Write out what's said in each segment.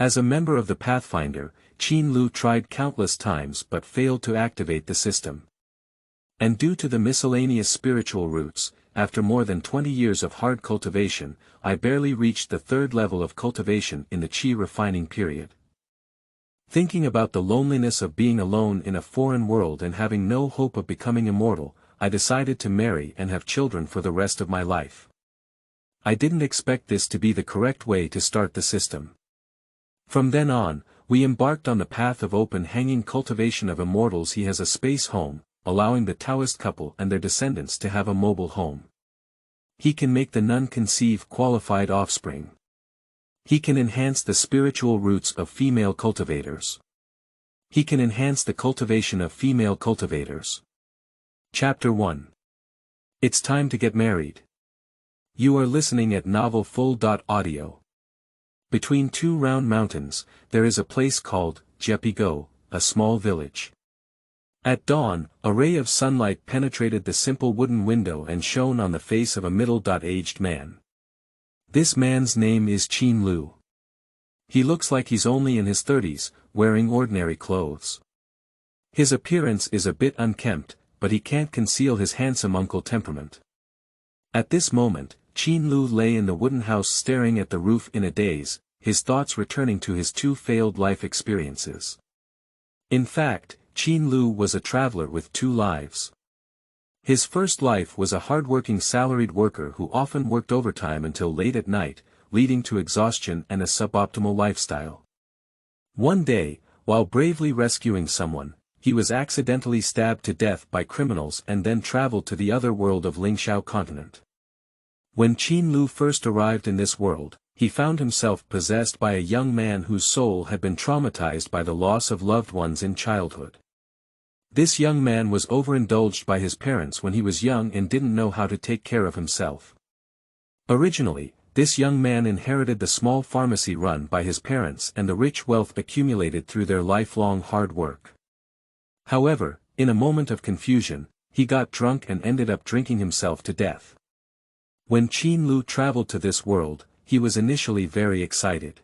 As a member of the Pathfinder, Qin Lu tried countless times but failed to activate the system. And due to the miscellaneous spiritual roots, after more than 20 years of hard cultivation, I barely reached the third level of cultivation in the Qi refining period. Thinking about the loneliness of being alone in a foreign world and having no hope of becoming immortal, I decided to marry and have children for the rest of my life. I didn't expect this to be the correct way to start the system. From then on, we embarked on the path of open-hanging cultivation of immortals. He has a space home, allowing the Taoist couple and their descendants to have a mobile home. He can make the nun conceive qualified offspring. He can enhance the spiritual roots of female cultivators. He can enhance the cultivation of female cultivators. Chapter 1. It's time to get married. You are listening at Novel Full.audio. Between two round mountains, there is a place called Jepigo, a small village. At dawn, a ray of sunlight penetrated the simple wooden window and shone on the face of a middle-aged man. This man's name is Qin Lu. He looks like he's only in his 30s, wearing ordinary clothes. His appearance is a bit unkempt, but he can't conceal his handsome uncle temperament. At this moment, Qin Lu lay in the wooden house staring at the roof in a daze, his thoughts returning to his two failed life experiences. In fact, Qin Lu was a traveler with two lives. His first life was a hard-working salaried worker who often worked overtime until late at night, leading to exhaustion and a suboptimal lifestyle. One day, while bravely rescuing someone, he was accidentally stabbed to death by criminals and then traveled to the other world of Lingxiao continent. When Qin Lu first arrived in this world, he found himself possessed by a young man whose soul had been traumatized by the loss of loved ones in childhood. This young man was overindulged by his parents when he was young and didn't know how to take care of himself. Originally, this young man inherited the small pharmacy run by his parents and the rich wealth accumulated through their lifelong hard work. However, in a moment of confusion, he got drunk and ended up drinking himself to death. When Qin Lu traveled to this world, he was initially very excited.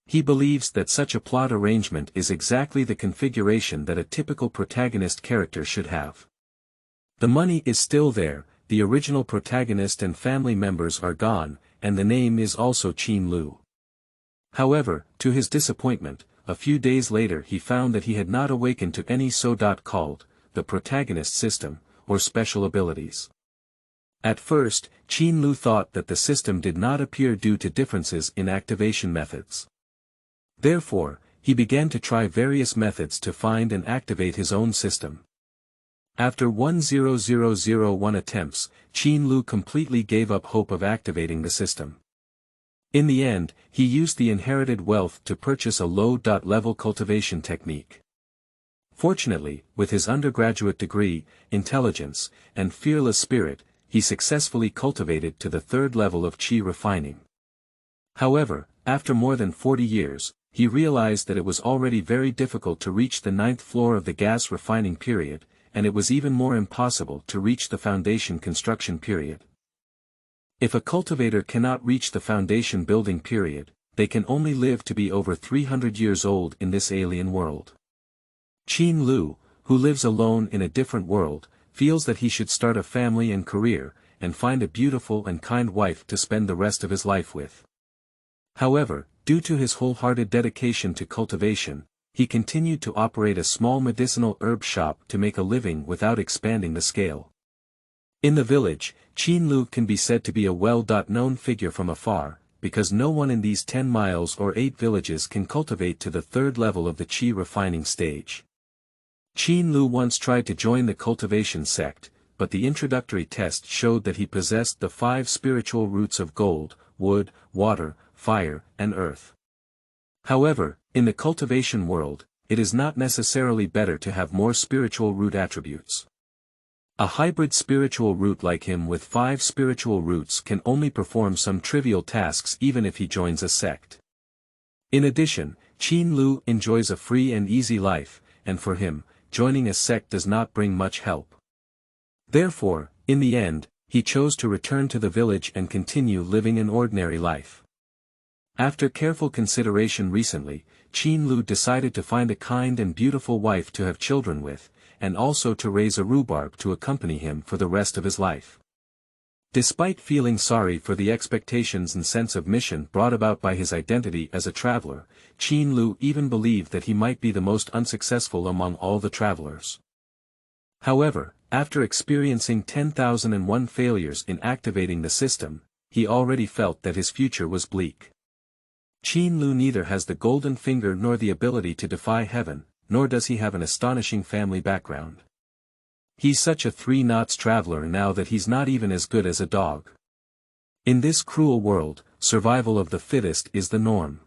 He believes that such a plot arrangement is exactly the configuration that a typical protagonist character should have. The money is still there, the original protagonist and family members are gone, and the name is also Qin Lu. However, to his disappointment, a few days later he found that he had not awakened to any so-called, the protagonist system, or special abilities. At first, Qin Lu thought that the system did not appear due to differences in activation methods. Therefore, he began to try various methods to find and activate his own system. After 10,001 attempts, Qin Lu completely gave up hope of activating the system. In the end, he used the inherited wealth to purchase a low-level cultivation technique. Fortunately, with his undergraduate degree, intelligence, and fearless spirit, he successfully cultivated to the third level of Qi refining. However, after more than 40 years, he realized that it was already very difficult to reach the 9th floor of the gas refining period, and it was even more impossible to reach the foundation construction period. If a cultivator cannot reach the foundation building period, they can only live to be over 300 years old in this alien world. Qin Lu, who lives alone in a different world, feels that he should start a family and career, and find a beautiful and kind wife to spend the rest of his life with. However, due to his wholehearted dedication to cultivation, he continued to operate a small medicinal herb shop to make a living without expanding the scale. In the village, Qin Lu can be said to be a well-known figure from afar, because no one in these 10 miles or 8 villages can cultivate to the third level of the Qi refining stage. Qin Lu once tried to join the cultivation sect, but the introductory test showed that he possessed the 5 spiritual roots of gold, wood, water, fire, and earth. However, in the cultivation world, it is not necessarily better to have more spiritual root attributes. A hybrid spiritual root like him with 5 spiritual roots can only perform some trivial tasks even if he joins a sect. In addition, Qin Lu enjoys a free and easy life, and for him, joining a sect does not bring much help. Therefore, in the end, he chose to return to the village and continue living an ordinary life. After careful consideration recently, Qin Lu decided to find a kind and beautiful wife to have children with, and also to raise a rhubarb to accompany him for the rest of his life. Despite feeling sorry for the expectations and sense of mission brought about by his identity as a traveler, Qin Lu even believed that he might be the most unsuccessful among all the travelers. However, after experiencing 10,001 failures in activating the system, he already felt that his future was bleak. Qin Lu neither has the golden finger nor the ability to defy heaven, nor does he have an astonishing family background. He's such a three-knots traveler now that he's not even as good as a dog. In this cruel world, survival of the fittest is the norm.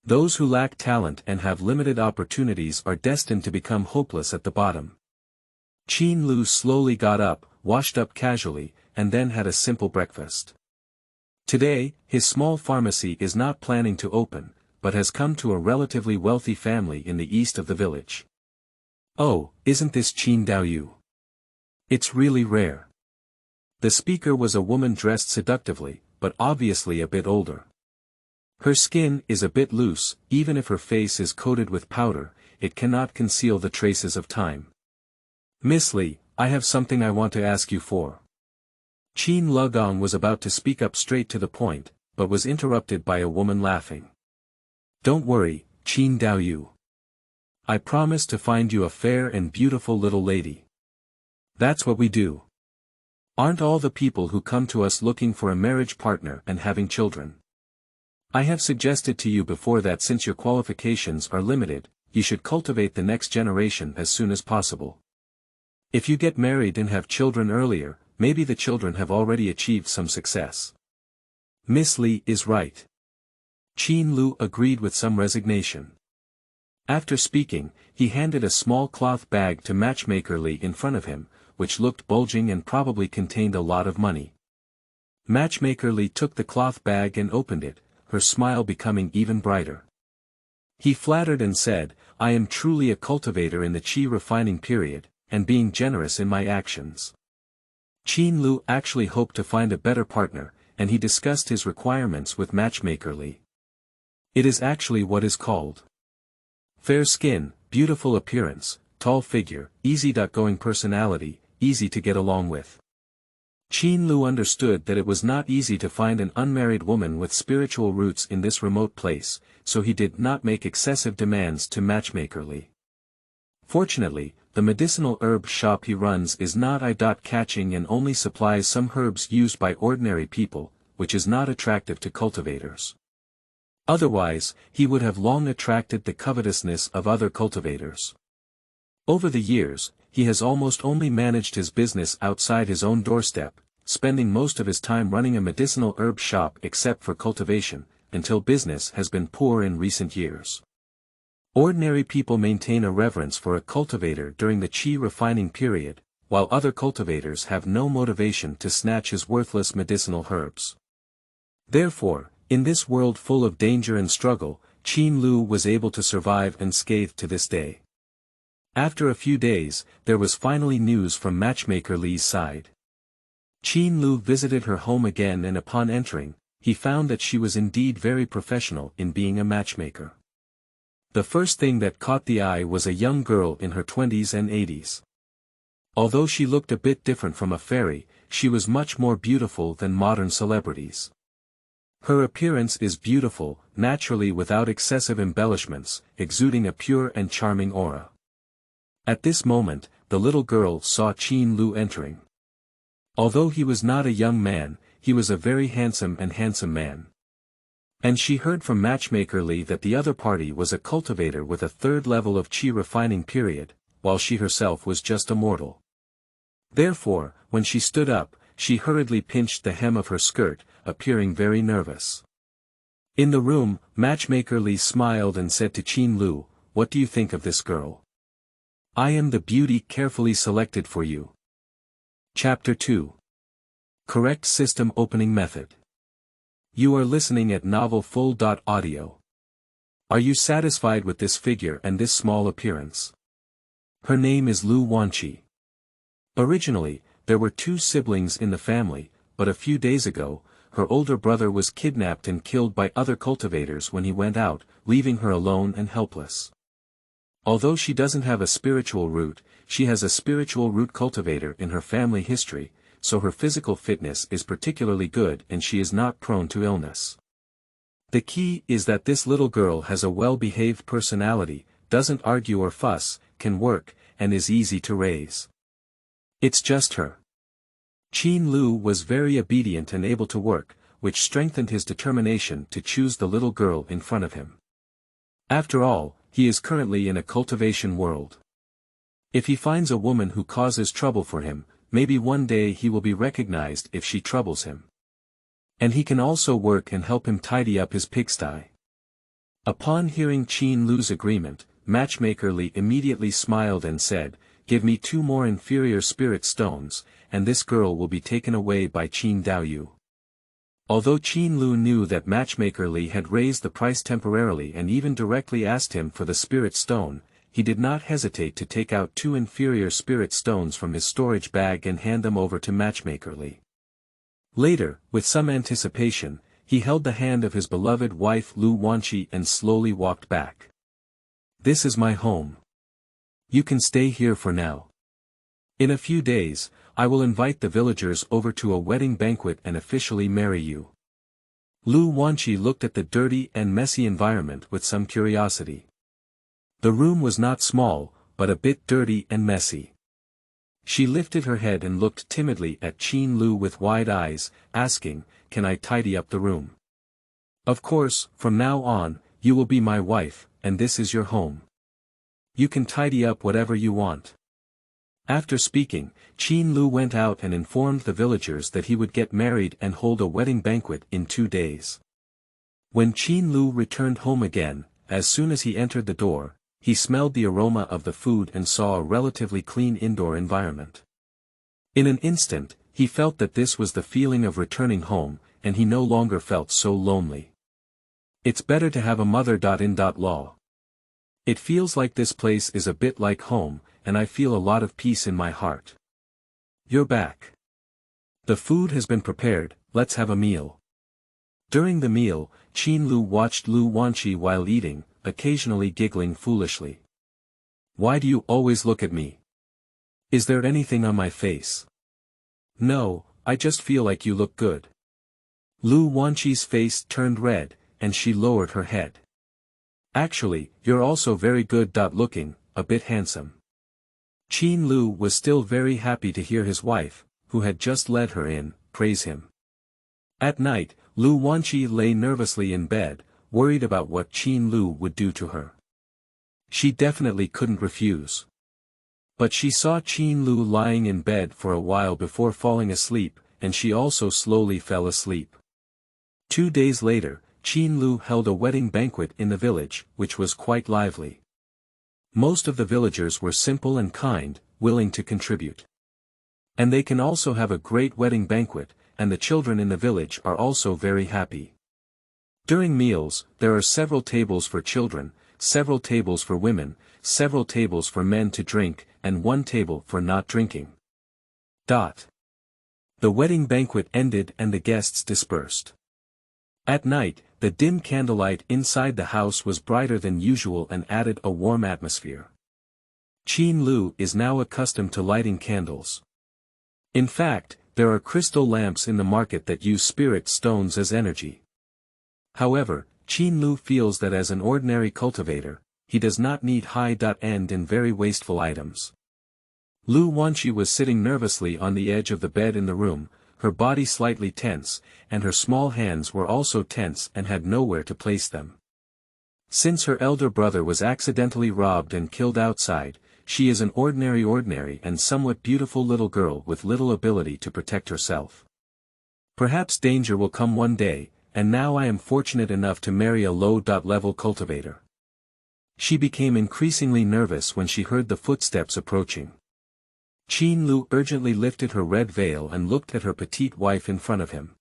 Those who lack talent and have limited opportunities are destined to become hopeless at the bottom. Qin Lu slowly got up, washed up casually, and then had a simple breakfast. Today, his small pharmacy is not planning to open, but has come to a relatively wealthy family in the east of the village. Oh, isn't this Qin Daoyu? It's really rare. The speaker was a woman dressed seductively, but obviously a bit older. Her skin is a bit loose, even if her face is coated with powder, it cannot conceal the traces of time. Miss Li, I have something I want to ask you for. Qin Lugong was about to speak up straight to the point, but was interrupted by a woman laughing. Don't worry, Qin Daoyu. I promise to find you a fair and beautiful little lady. That's what we do. Aren't all the people who come to us looking for a marriage partner and having children? I have suggested to you before that since your qualifications are limited, you should cultivate the next generation as soon as possible. If you get married and have children earlier, maybe the children have already achieved some success. Miss Li is right. Qin Lu agreed with some resignation. After speaking, he handed a small cloth bag to Matchmaker Li in front of him, which looked bulging and probably contained a lot of money. Matchmaker Li took the cloth bag and opened it, her smile becoming even brighter. He flattered and said, I am truly a cultivator in the Qi refining period, and being generous in my actions. Qin Lu actually hoped to find a better partner, and he discussed his requirements with Matchmaker Li. It is actually what is called fair skin, beautiful appearance, tall figure, easy-going personality, easy to get along with. Qin Lu understood that it was not easy to find an unmarried woman with spiritual roots in this remote place, so he did not make excessive demands to Matchmaker Li. Fortunately, the medicinal herb shop he runs is not eye-catching and only supplies some herbs used by ordinary people, which is not attractive to cultivators. Otherwise, he would have long attracted the covetousness of other cultivators. Over the years, he has almost only managed his business outside his own doorstep, spending most of his time running a medicinal herb shop except for cultivation, until business has been poor in recent years. Ordinary people maintain a reverence for a cultivator during the Qi refining period, while other cultivators have no motivation to snatch his worthless medicinal herbs. Therefore, in this world full of danger and struggle, Qin Lu was able to survive unscathed to this day. After a few days, there was finally news from Matchmaker Li's side. Qin Lu visited her home again, and upon entering, he found that she was indeed very professional in being a matchmaker. The first thing that caught the eye was a young girl in her 20s and 80s. Although she looked a bit different from a fairy, she was much more beautiful than modern celebrities. Her appearance is beautiful, naturally without excessive embellishments, exuding a pure and charming aura. At this moment, the little girl saw Qin Lu entering. Although he was not a young man, he was a very handsome man. And she heard from Matchmaker Li that the other party was a cultivator with a third level of Qi refining period, while she herself was just a mortal. Therefore, when she stood up, she hurriedly pinched the hem of her skirt, appearing very nervous. In the room, Matchmaker Li smiled and said to Qin Lu, "What do you think of this girl? I am the beauty carefully selected for you." Chapter 2. Correct System Opening Method. You are listening at novelfull.audio. Are you satisfied with this figure and this small appearance? Her name is Lu Wanqi. Originally, there were two siblings in the family, but a few days ago, her older brother was kidnapped and killed by other cultivators when he went out, leaving her alone and helpless. Although she doesn't have a spiritual root, she has a spiritual root cultivator in her family history, so her physical fitness is particularly good and she is not prone to illness. The key is that this little girl has a well-behaved personality, doesn't argue or fuss, can work, and is easy to raise. It's just her. Qin Lu was very obedient and able to work, which strengthened his determination to choose the little girl in front of him. After all, he is currently in a cultivation world. If he finds a woman who causes trouble for him, maybe one day he will be recognized if she troubles him. And he can also work and help him tidy up his pigsty. Upon hearing Qin Lu's agreement, Matchmaker.He immediately smiled and said, "Give me 2 more inferior spirit stones, and this girl will be taken away by Qin Daoyu." Although Qin Lu knew that Matchmaker.He had raised the price temporarily and even directly asked him for the spirit stone, he did not hesitate to take out 2 inferior spirit stones from his storage bag and hand them over to Matchmaker.He. Later, with some anticipation, he held the hand of his beloved wife Lu Wanqi and slowly walked back. "This is my home. You can stay here for now. In a few days, I will invite the villagers over to a wedding banquet and officially marry you." Lu Wanqi looked at the dirty and messy environment with some curiosity. The room was not small, but a bit dirty and messy. She lifted her head and looked timidly at Qin Lu with wide eyes, asking, "Can I tidy up the room?" "Of course, from now on, you will be my wife, and this is your home. You can tidy up whatever you want." After speaking, Qin Lu went out and informed the villagers that he would get married and hold a wedding banquet in 2 days. When Qin Lu returned home again, as soon as he entered the door, he smelled the aroma of the food and saw a relatively clean indoor environment. In an instant, he felt that this was the feeling of returning home, and he no longer felt so lonely. It's better to have a mother.In.Law. It feels like this place is a bit like home, and I feel a lot of peace in my heart. You're back. The food has been prepared, let's have a meal. During the meal, Qin Lu watched Lu Wanqi while eating, occasionally giggling foolishly. "Why do you always look at me? Is there anything on my face?" "No, I just feel like you look good." Lu Wanqi's face turned red, and she lowered her head. "Actually, you're also very good looking, a bit handsome." Qin Lu was still very happy to hear his wife, who had just let her in, praise him. At night, Lu Wanqi lay nervously in bed, worried about what Qin Lu would do to her. She definitely couldn't refuse. But she saw Qin Lu lying in bed for a while before falling asleep, and she also slowly fell asleep. 2 days later, Qin Lu held a wedding banquet in the village, which was quite lively. Most of the villagers were simple and kind, willing to contribute. And they can also have a great wedding banquet, and the children in the village are also very happy. During meals, there are several tables for children, several tables for women, several tables for men to drink, and 1 table for not drinking. The wedding banquet ended and the guests dispersed. At night, the dim candlelight inside the house was brighter than usual and added a warm atmosphere. Qin Lu is now accustomed to lighting candles. In fact, there are crystal lamps in the market that use spirit stones as energy. However, Qin Lu feels that as an ordinary cultivator, he does not need high-end in very wasteful items. Lu Wanqi was sitting nervously on the edge of the bed in the room, her body slightly tense, and her small hands were also tense and had nowhere to place them. Since her elder brother was accidentally robbed and killed outside, she is an ordinary and somewhat beautiful little girl with little ability to protect herself. Perhaps danger will come one day, and now I am fortunate enough to marry a low-level cultivator. She became increasingly nervous when she heard the footsteps approaching. Qin Lu urgently lifted her red veil and looked at her petite wife in front of him.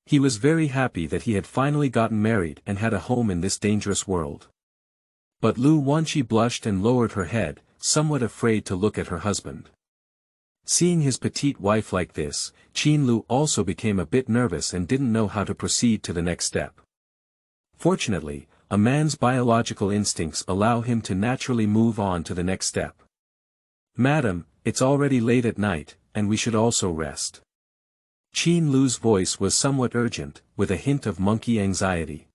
He was very happy that he had finally gotten married and had a home in this dangerous world. But Lu Wanqi blushed and lowered her head, somewhat afraid to look at her husband. Seeing his petite wife like this, Qin Lu also became a bit nervous and didn't know how to proceed to the next step. Fortunately, a man's biological instincts allow him to naturally move on to the next step. "Madam, it's already late at night, and we should also rest." Qin Lu's voice was somewhat urgent, with a hint of monkey anxiety.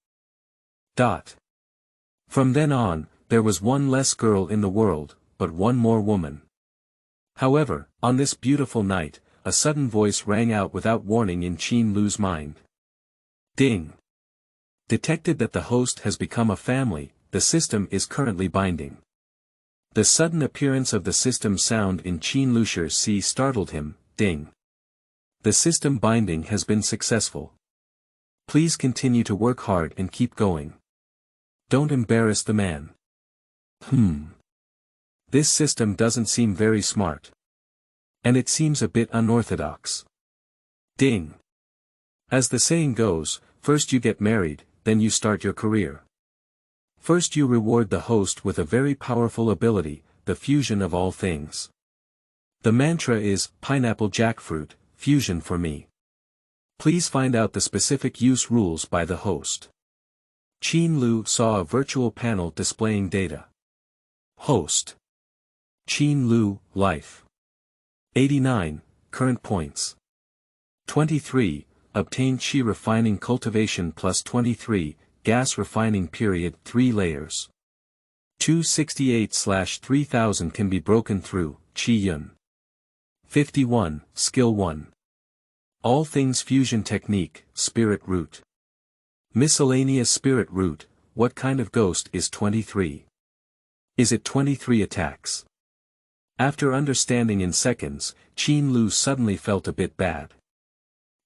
From then on, there was one less girl in the world, but one more woman. However, on this beautiful night, a sudden voice rang out without warning in Qin Lu's mind. Ding! Detected that the host has become a family, the system is currently binding. The sudden appearance of the system sound in Qin Lu's startled him. Ding! The system binding has been successful. Please continue to work hard and keep going. Don't embarrass the man. This system doesn't seem very smart. And it seems a bit unorthodox. Ding! As the saying goes, first you get married, then you start your career. First you reward the host with a very powerful ability, the fusion of all things. The mantra is, pineapple jackfruit, fusion for me. Please find out the specific use rules by the host. Qin Lu saw a virtual panel displaying data. Host. Qin Lu, life. 89, current points. 23, obtained Qi refining cultivation plus 23, gas refining period 3 layers. 268/3000 can be broken through, Qi Yun. 51, skill 1. All things fusion technique, spirit root. Miscellaneous spirit root, what kind of ghost is 23? Is it 23 attacks? After understanding in seconds, Qin Lu suddenly felt a bit bad.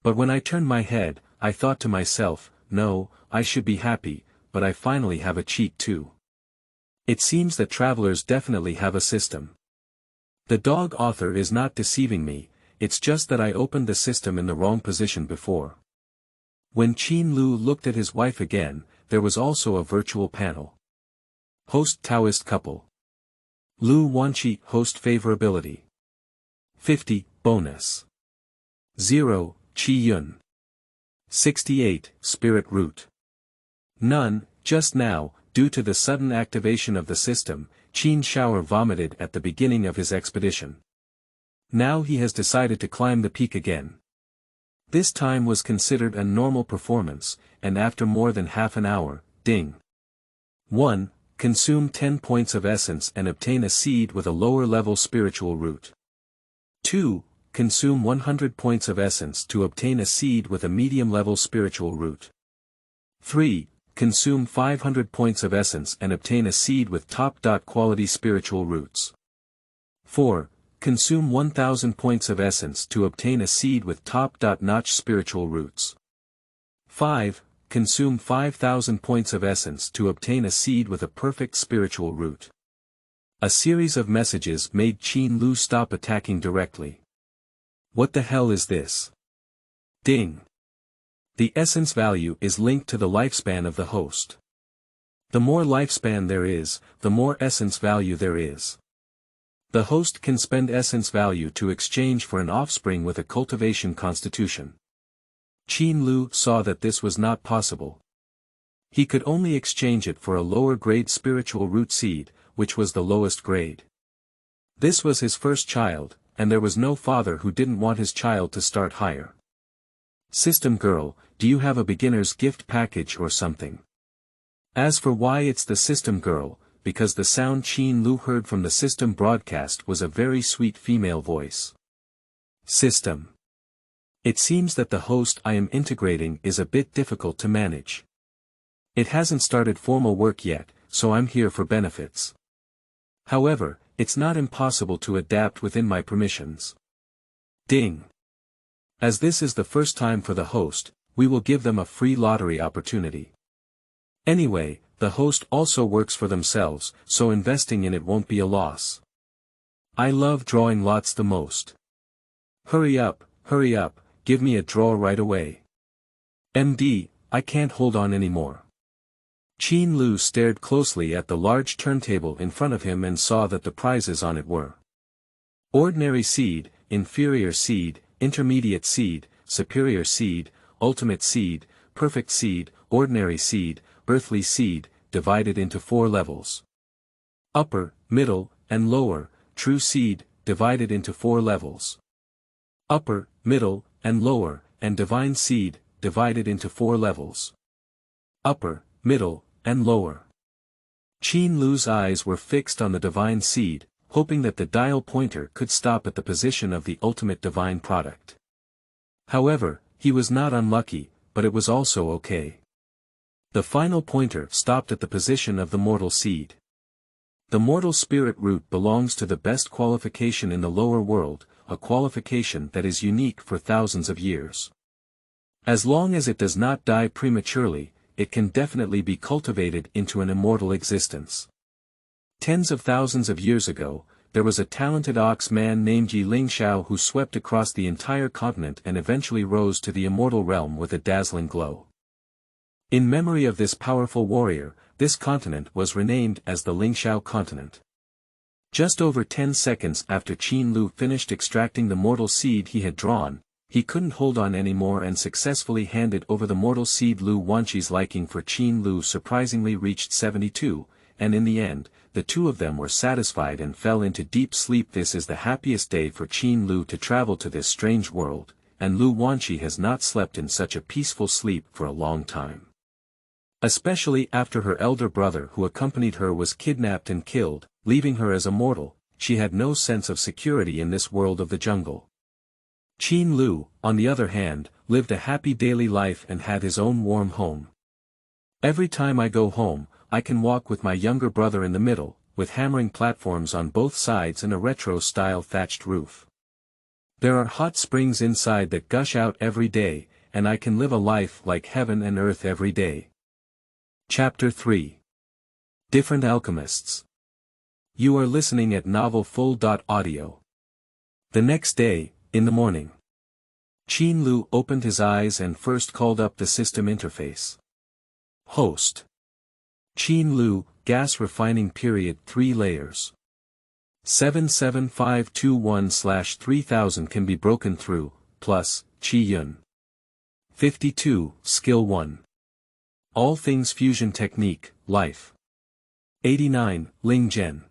But when I turned my head, I thought to myself, no, I should be happy, but I finally have a cheat too. It seems that travelers definitely have a system. The dog author is not deceiving me, it's just that I opened the system in the wrong position before. When Qin Lu looked at his wife again, there was also a virtual panel. Host Taoist couple. Lu Wanqi host favorability. 50, bonus. 0, Qi Yun. 68, spirit root. None, just now, due to the sudden activation of the system, Qin Shower vomited at the beginning of his expedition. Now he has decided to climb the peak again. This time was considered a normal performance, and after more than half an hour, ding. 1. Consume 10 points of essence and obtain a seed with a lower-level spiritual root. 2. Consume 100 points of essence to obtain a seed with a medium-level spiritual root. 3. Consume 500 points of essence and obtain a seed with top-quality spiritual roots. 4. Consume 1000 points of essence to obtain a seed with top-notch spiritual roots. 5. Consume 5000 points of essence to obtain a seed with a perfect spiritual root. A series of messages made Qin Lu stop attacking directly. What the hell is this? Ding. The essence value is linked to the lifespan of the host. The more lifespan there is, the more essence value there is. The host can spend essence value to exchange for an offspring with a cultivation constitution. Qin Lu saw that this was not possible. He could only exchange it for a lower-grade spiritual root seed, which was the lowest grade. This was his first child, and there was no father who didn't want his child to start higher. System girl, do you have a beginner's gift package or something? As for why it's the system girl, because the sound Qin Lu heard from the system broadcast was a very sweet female voice. System. It seems that the host I am integrating is a bit difficult to manage. It hasn't started formal work yet, so I'm here for benefits. However, it's not impossible to adapt within my permissions. Ding. As this is the first time for the host, we will give them a free lottery opportunity. Anyway, the host also works for themselves, so investing in it won't be a loss. I love drawing lots the most. Hurry up, give me a draw right away. MD, I can't hold on anymore. Qin Lu stared closely at the large turntable in front of him and saw that the prizes on it were ordinary seed, inferior seed, intermediate seed, superior seed, ultimate seed, perfect seed, ordinary seed, earthly seed, divided into 4 levels. Upper, middle, and lower, true seed, divided into 4 levels. Upper, middle, and lower, and divine seed, divided into 4 levels. Upper, middle, and lower. Qin Lu's eyes were fixed on the divine seed, hoping that the dial pointer could stop at the position of the ultimate divine product. However, he was not unlucky, but it was also okay. The final pointer stopped at the position of the mortal seed. The mortal spirit root belongs to the best qualification in the lower world, a qualification that is unique for thousands of years. As long as it does not die prematurely, it can definitely be cultivated into an immortal existence. Tens of thousands of years ago, there was a talented ox man named Yi Lingxiao who swept across the entire continent and eventually rose to the immortal realm with a dazzling glow. In memory of this powerful warrior, this continent was renamed as the Lingxiao continent. Just over 10 seconds after Qin Lu finished extracting the mortal seed he had drawn, he couldn't hold on anymore and successfully handed over the mortal seed. Lu Wanqi's liking for Qin Lu surprisingly reached 72, and in the end, the two of them were satisfied and fell into deep sleep. This is the happiest day for Qin Lu to travel to this strange world, and Lu Wanqi has not slept in such a peaceful sleep for a long time. Especially after her elder brother who accompanied her was kidnapped and killed, leaving her as a mortal, she had no sense of security in this world of the jungle. Qin Lu, on the other hand, lived a happy daily life and had his own warm home. Every time I go home, I can walk with my younger brother in the middle, with hammering platforms on both sides and a retro-style thatched roof. There are hot springs inside that gush out every day, and I can live a life like heaven and earth every day. Chapter 3. Different Alchemists. You are listening at novelfull.audio. The next day, in the morning, Qin Lu opened his eyes and first called up the system interface. Host. Qin Lu, gas refining period 3 layers. 77521/3000 can be broken through, plus, Qi Yun. 52, Skill 1. All things fusion technique, life. 89, Ling Zhen.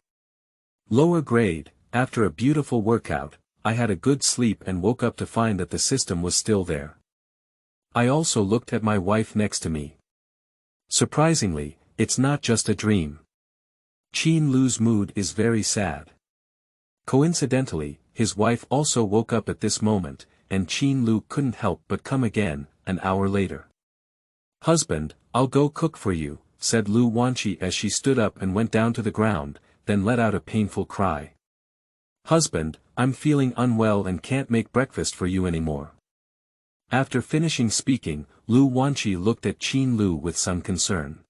Lower grade, after a beautiful workout, I had a good sleep and woke up to find that the system was still there. I also looked at my wife next to me. Surprisingly, it's not just a dream. Qin Lu's mood is very sad. Coincidentally, his wife also woke up at this moment, and Qin Lu couldn't help but come again, an hour later. Husband, I'll go cook for you, said Lu Wanqi as she stood up and went down to the ground, then let out a painful cry. Husband, I'm feeling unwell and can't make breakfast for you anymore. After finishing speaking, Lu Wanqi looked at Qin Lu with some concern.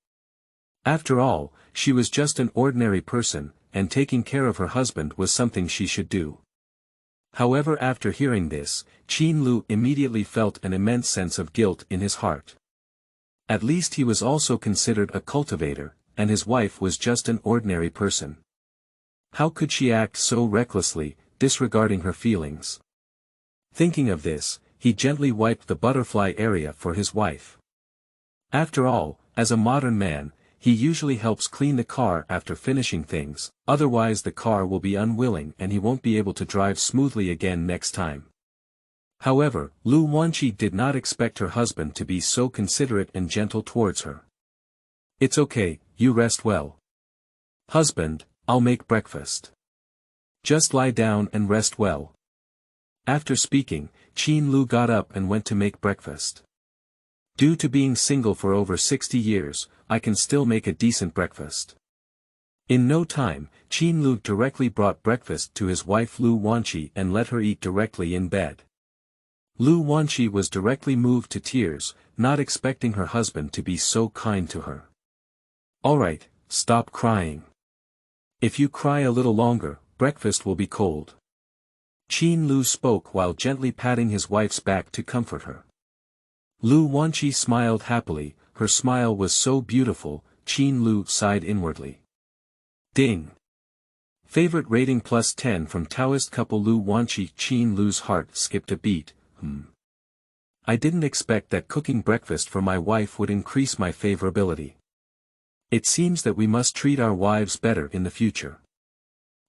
After all, she was just an ordinary person, and taking care of her husband was something she should do. However, after hearing this, Qin Lu immediately felt an immense sense of guilt in his heart. At least he was also considered a cultivator, and his wife was just an ordinary person. How could she act so recklessly, disregarding her feelings? Thinking of this, he gently wiped the butterfly area for his wife. After all, as a modern man, he usually helps clean the car after finishing things, otherwise the car will be unwilling and he won't be able to drive smoothly again next time. However, Lu Wanqi did not expect her husband to be so considerate and gentle towards her. It's okay, you rest well. Husband, I'll make breakfast. Just lie down and rest well. After speaking, Qin Lu got up and went to make breakfast. Due to being single for over 60 years, I can still make a decent breakfast. In no time, Qin Lu directly brought breakfast to his wife Lu Wanqi and let her eat directly in bed. Lu Wanqi was directly moved to tears, not expecting her husband to be so kind to her. Alright, stop crying. If you cry a little longer, breakfast will be cold. Qin Lu spoke while gently patting his wife's back to comfort her. Lu Wanqi smiled happily, her smile was so beautiful, Qin Lu sighed inwardly. Ding! Favorite rating +10 from Taoist couple Lu Wanqi. Qin Lu's heart skipped a beat. I didn't expect that cooking breakfast for my wife would increase my favorability. It seems that we must treat our wives better in the future.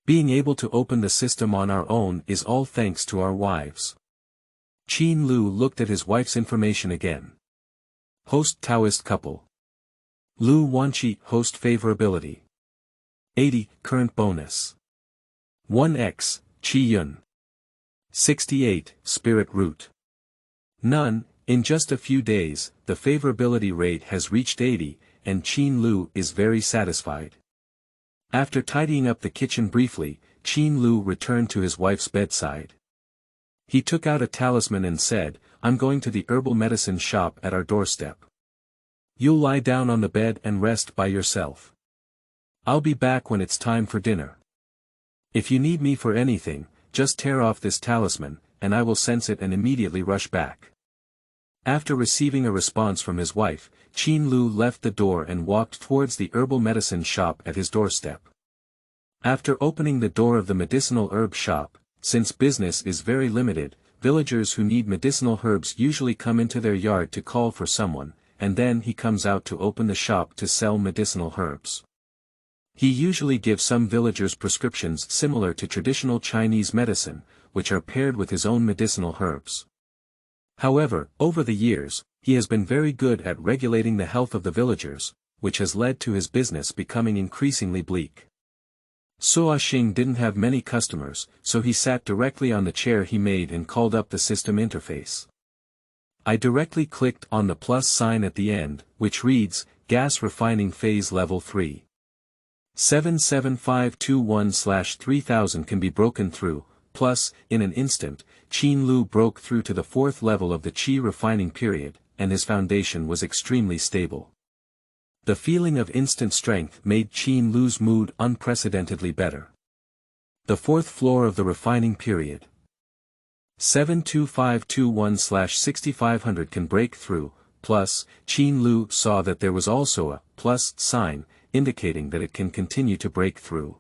Being able to open the system on our own is all thanks to our wives. Qin Lu looked at his wife's information again. Host Taoist couple. Lu Wanqi. Host favorability. 80, current bonus. 1x, Qi Yun. 68, spirit root. None. In just a few days, the favorability rate has reached 80, and Qin Lu is very satisfied. After tidying up the kitchen briefly, Qin Lu returned to his wife's bedside. He took out a talisman and said, "I'm going to the herbal medicine shop at our doorstep. You'll lie down on the bed and rest by yourself. I'll be back when it's time for dinner. If you need me for anything, just tear off this talisman, and I will sense it and immediately rush back." After receiving a response from his wife, Qin Lu left the door and walked towards the herbal medicine shop at his doorstep. After opening the door of the medicinal herb shop, since business is very limited, villagers who need medicinal herbs usually come into their yard to call for someone, and then he comes out to open the shop to sell medicinal herbs. He usually gives some villagers prescriptions similar to traditional Chinese medicine, which are paired with his own medicinal herbs. However, over the years, he has been very good at regulating the health of the villagers, which has led to his business becoming increasingly bleak. Suo Xing didn't have many customers, so he sat directly on the chair he made and called up the system interface. I directly clicked on the plus sign at the end, which reads, Gas Refining Phase Level 3. 77521/3000 can be broken through, plus, in an instant, Qin Lu broke through to the 4th level of the Qi refining period, and his foundation was extremely stable. The feeling of instant strength made Qin Lu's mood unprecedentedly better. The 4th floor of the refining period. 72521/6500 can break through, plus, Qin Lu saw that there was also a plus sign, indicating that it can continue to break through.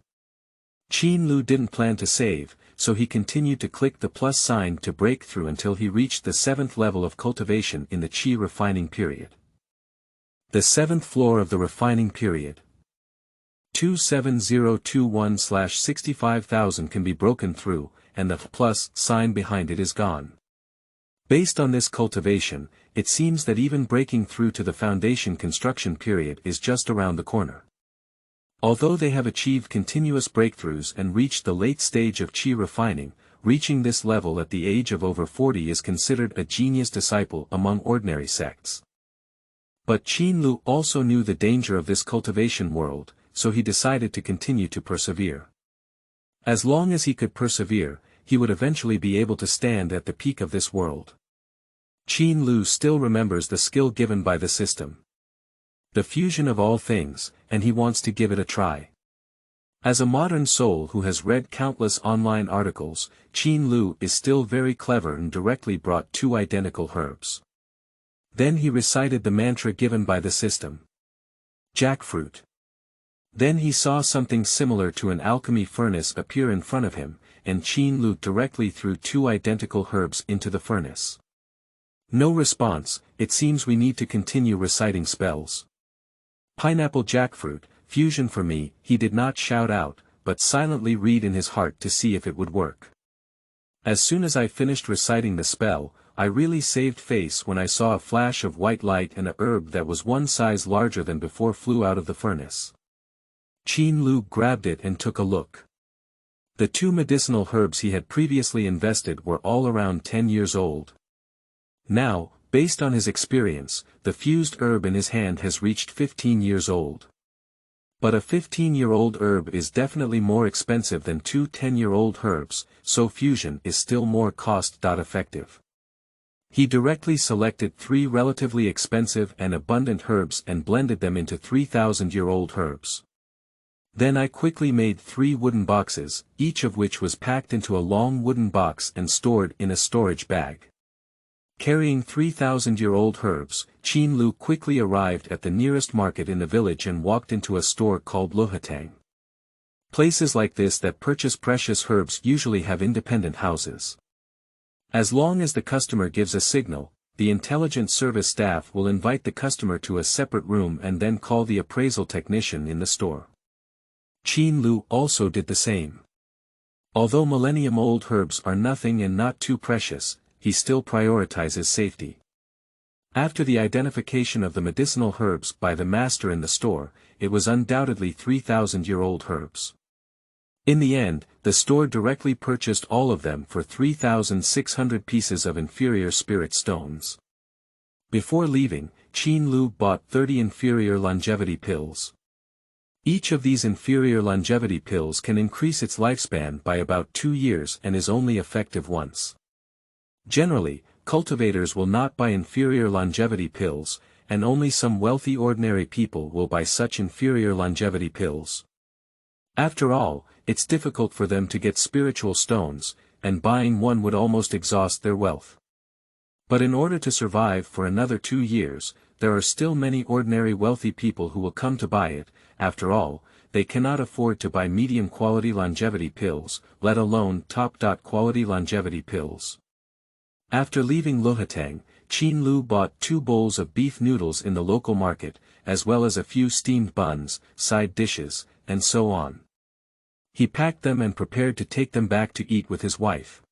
Qin Lu didn't plan to save, so he continued to click the plus sign to break through until he reached the 7th level of cultivation in the Qi refining period. The 7th floor of the refining period. 27021/65000 can be broken through, and the plus sign behind it is gone. Based on this cultivation, it seems that even breaking through to the foundation construction period is just around the corner. Although they have achieved continuous breakthroughs and reached the late stage of Qi refining, reaching this level at the age of over 40 is considered a genius disciple among ordinary sects. But Qin Lu also knew the danger of this cultivation world, so he decided to continue to persevere. As long as he could persevere, he would eventually be able to stand at the peak of this world. Qin Lu still remembers the skill given by the system. The fusion of all things, and he wants to give it a try. As a modern soul who has read countless online articles, Qin Lu is still very clever and directly brought 2 identical herbs. Then he recited the mantra given by the system. Jackfruit. Then he saw something similar to an alchemy furnace appear in front of him, and Qin Lu directly threw 2 identical herbs into the furnace. No response. It seems we need to continue reciting spells. Pineapple jackfruit, fusion for me, he did not shout out, but silently read in his heart to see if it would work. As soon as I finished reciting the spell, I really saved face when I saw a flash of white light and a herb that was 1 size larger than before flew out of the furnace. Qin Lu grabbed it and took a look. The 2 medicinal herbs he had previously invested were all around 10 years old. Now, based on his experience, the fused herb in his hand has reached 15 years old. But a 15-year-old herb is definitely more expensive than 2 10-year-old herbs, so fusion is still more cost-effective. He directly selected 3 relatively expensive and abundant herbs and blended them into 3,000-year-old herbs. Then I quickly made 3 wooden boxes, each of which was packed into a long wooden box and stored in a storage bag. Carrying 3,000-year-old herbs, Qin Lu quickly arrived at the nearest market in the village and walked into a store called Luhatang. Places like this that purchase precious herbs usually have independent houses. As long as the customer gives a signal, the intelligent service staff will invite the customer to a separate room and then call the appraisal technician in the store. Qin Lu also did the same. Although millennium-old herbs are nothing and not too precious, he still prioritizes safety. After the identification of the medicinal herbs by the master in the store, it was undoubtedly 3,000-year-old herbs. In the end, the store directly purchased all of them for 3,600 pieces of inferior spirit stones. Before leaving, Qin Lu bought 30 inferior longevity pills. Each of these inferior longevity pills can increase its lifespan by about 2 years and is only effective once. Generally, cultivators will not buy inferior longevity pills, and only some wealthy ordinary people will buy such inferior longevity pills. After all, it's difficult for them to get spiritual stones, and buying one would almost exhaust their wealth. But in order to survive for another 2 years, there are still many ordinary wealthy people who will come to buy it. After all, they cannot afford to buy medium-quality longevity pills, let alone top-quality longevity pills. After leaving Luhatang, Qin Lu bought 2 bowls of beef noodles in the local market, as well as a few steamed buns, side dishes, and so on. He packed them and prepared to take them back to eat with his wife.